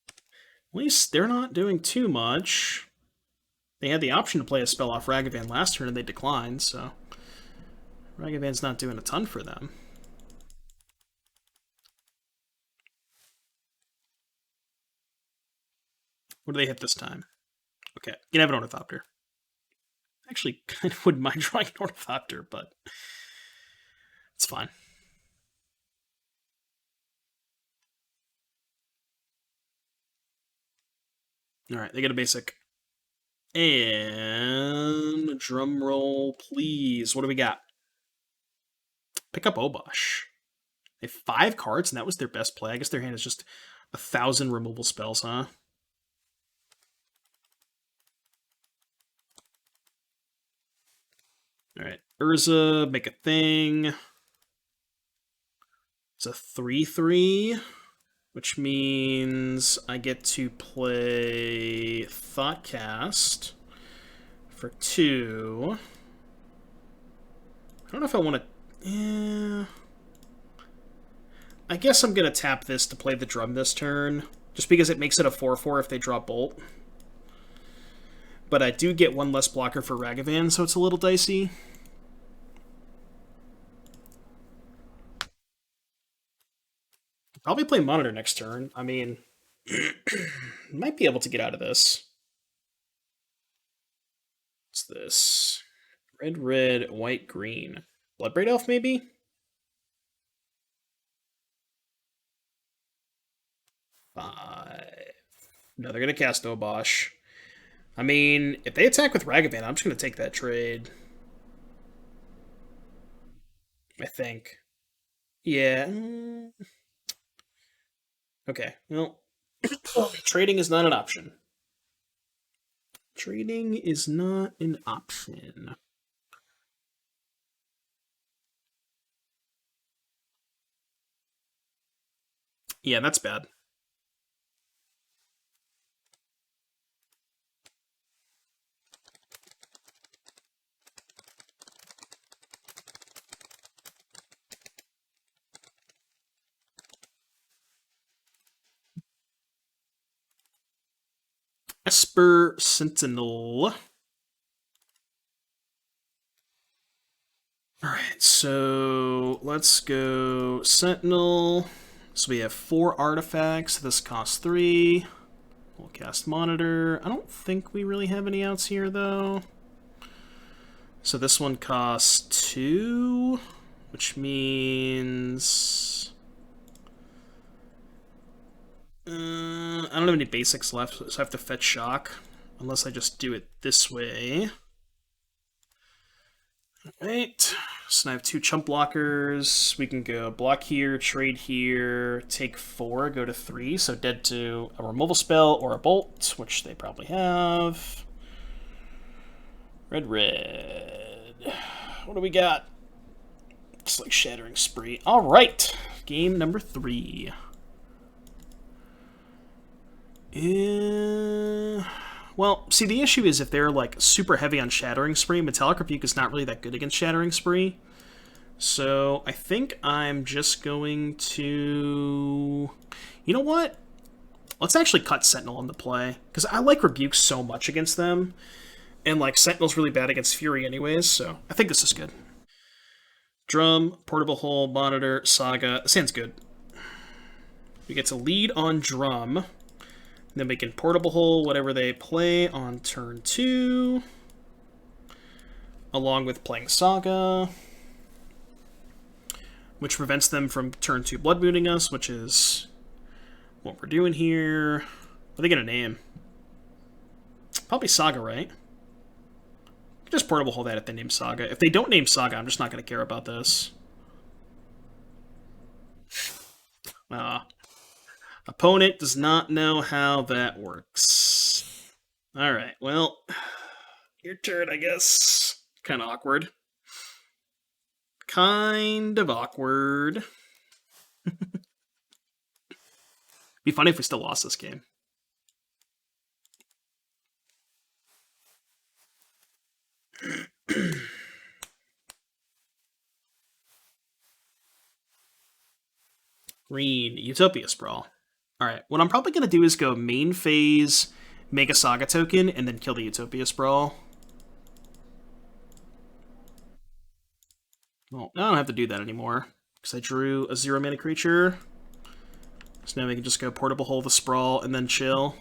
Speaker 1: At least they're not doing too much. They had the option to play a spell off Ragavan last turn and they declined, so Ragavan's not doing a ton for them. What do they hit this time? Okay, you can have an Ornithopter. Actually, kind of wouldn't mind drawing an Ornithopter, but it's fine. Alright, they get a basic. And drum roll, please. What do we got? Pick up Obosh. They have 5 cards, and that was their best play. I guess their hand is just 1,000 removal spells, huh? Alright, Urza, make a thing. It's a 3/3, which means I get to play Thoughtcast for 2. I don't know if I want to... Yeah... I guess I'm going to tap this to play the drum this turn, just because it makes it a 4/4 if they draw Bolt. But I do get 1 less blocker for Ragavan, so it's a little dicey. Probably play Monitor next turn. I mean, might be able to get out of this. What's this? Red, red, white, green. Bloodbraid Elf, maybe? No, they're going to cast Obosh. I mean, if they attack with Ragavan, I'm just going to take that trade. I think. Yeah. Okay, well, trading is not an option. Trading is not an option. Yeah, that's bad. Esper Sentinel. Alright, so let's go Sentinel. So we have 4 artifacts. This costs 3. We'll cast Monitor. I don't think we really have any outs here, though. So this one costs 2, which means... I don't have any basics left, so I have to fetch Shock. Unless I just do it this way. Alright, so I have 2 chump blockers. We can go block here, trade here, take 4, go to 3. So dead to a removal spell or a bolt, which they probably have. Red, red. What do we got? Just like Shattering Spree. Alright, game number 3. Well, see, the issue is if they're like super heavy on Shattering Spree, Metallic Rebuke is not really that good against Shattering Spree. So I think I'm just going to... You know what? Let's actually cut Sentinel into play, because I like Rebuke so much against them, and like Sentinel's really bad against Fury anyways, so I think this is good. Drum, Portable Hole, Monitor, Saga. This hand's good. We get to lead on Drum. Then we can Portable Hole whatever they play on turn 2, along with playing Saga, which prevents them from turn 2 Blood Mooning us, which is what we're doing here. What are they going to name? Probably Saga, right? Just Portable Hole that if they name Saga. If they don't name Saga, I'm just not going to care about this. Opponent does not know how that works. Alright, well, your turn, I guess. Kind of awkward. Kind of awkward. Be funny if we still lost this game. Green, Utopia Sprawl. Alright, what I'm probably going to do is go main phase, make a Saga token, and then kill the Utopia Sprawl. Well, I don't have to do that anymore, because I drew a 0-mana creature. So now we can just go Portable Hole the Sprawl, and then chill.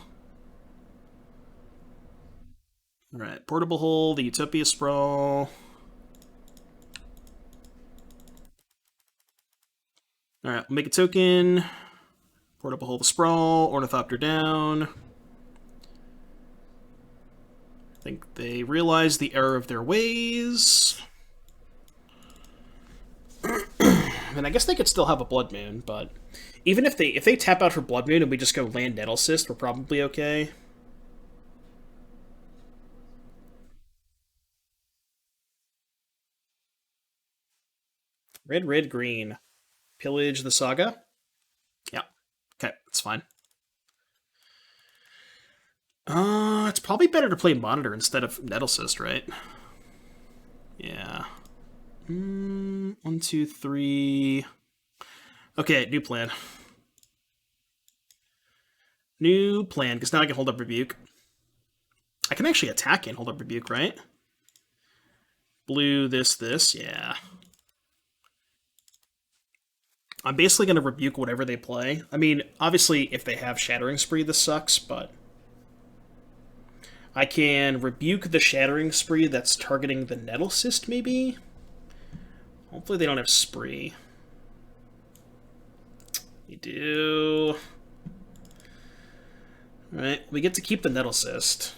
Speaker 1: Alright, Portable Hole, the Utopia Sprawl. Alright, we'll make a token. Portable Hole the Sprawl, Ornithopter down. I think they realize the error of their ways. And I guess they could still have a Blood Moon, but even if they tap out for Blood Moon and we just go land Nettlecyst, we're probably okay. Red, red, green. Pillage the Saga? Yeah. Okay, that's fine. It's probably better to play Monitor instead of Nettlecyst, right? Yeah. 1, 2, 3. Okay, new plan. New plan, because now I can hold up Rebuke. I can actually attack and hold up Rebuke, right? Blue, this, yeah. I'm basically going to Rebuke whatever they play. I mean, obviously, if they have Shattering Spree, this sucks, but I can Rebuke the Shattering Spree that's targeting the Nettlecyst, maybe? Hopefully they don't have Spree. You do. Alright, we get to keep the Nettlecyst.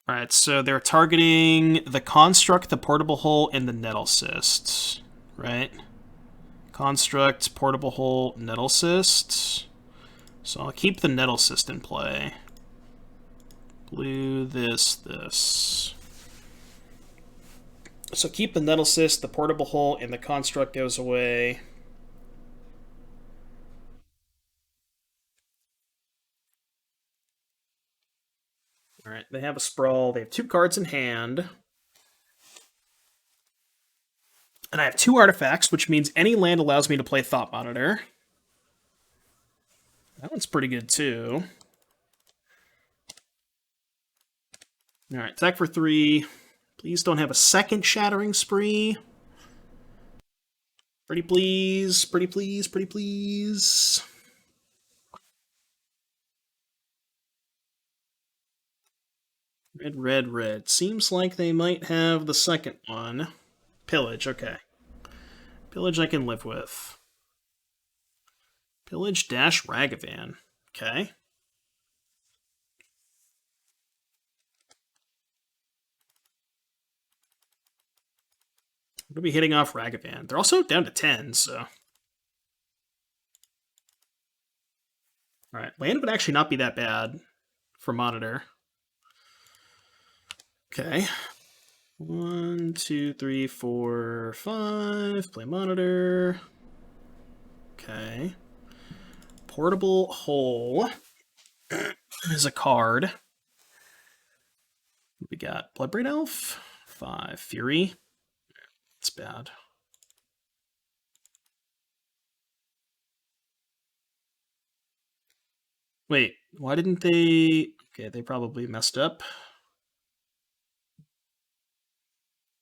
Speaker 1: Alright, so they're targeting the Construct, the Portable Hole, and the Nettlecyst. Right? Construct, Portable Hole, Nettlecyst. So I'll keep the Nettlecyst in play. Blue, this. So keep the Nettlecyst, the Portable Hole, and the Construct goes away. Alright, they have a Sprawl. They have 2 cards in hand. And I have 2 artifacts, which means any land allows me to play Thought Monitor. That one's pretty good, too. Alright, attack for 3. Please don't have a second Shattering Spree. Pretty please, pretty please, pretty please. Red, red, red. Seems like they might have the second one. Pillage, okay. Pillage I can live with. Pillage dash Ragavan. Okay. We'll be hitting off Ragavan. They're also down to 10, so. Alright, land would actually not be that bad for Monitor. Okay. 1, 2, 3, 4, 5. Play Monitor. Okay. Portable Hole is a card. We got Bloodbraid Elf. 5. Fury. It's bad. Wait, why didn't they... Okay, they probably messed up.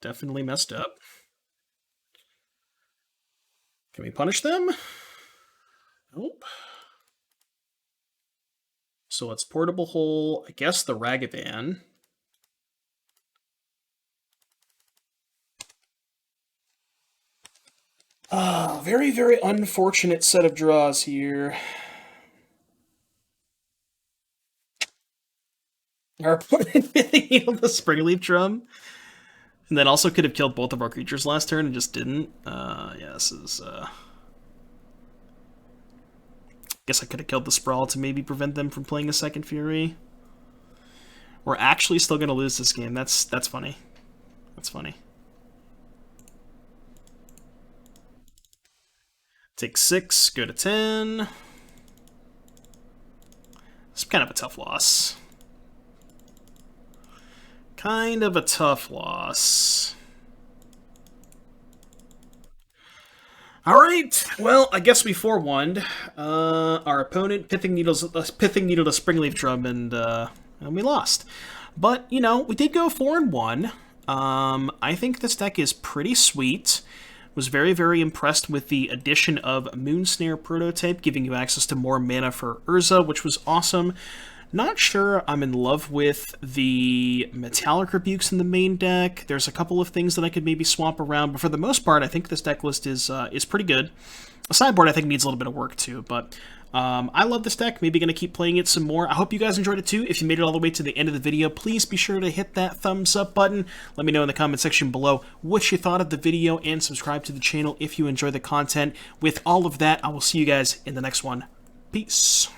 Speaker 1: Definitely messed up. Can we punish them? Nope. So it's Portable Hole, I guess the Ragavan. Very, very unfortunate set of draws here. Our opponent Pithing Needle the Springleaf Drum. And that also could have killed both of our creatures last turn and just didn't. Yeah, this is... Guess I could have killed the Sprawl to maybe prevent them from playing a second Fury. We're actually still going to lose this game. That's funny. That's funny. Take 6, go to 10. It's kind of a tough loss. Kind of a tough loss. Alright, well, I guess we 4-1'd. Our opponent, Pithing Needle to Springleaf Drum, and we lost. But, you know, we did go 4-1. I think this deck is pretty sweet. Was very, very impressed with the addition of Moonsnare Prototype, giving you access to more mana for Urza, which was awesome. Not sure I'm in love with the Metallic Rebukes in the main deck. There's a couple of things that I could maybe swap around, but for the most part, I think this deck list is pretty good. The sideboard, I think, needs a little bit of work too, but I love this deck. Maybe going to keep playing it some more. I hope you guys enjoyed it too. If you made it all the way to the end of the video, please be sure to hit that thumbs up button. Let me know in the comment section below what you thought of the video, and subscribe to the channel if you enjoy the content. With all of that, I will see you guys in the next one. Peace.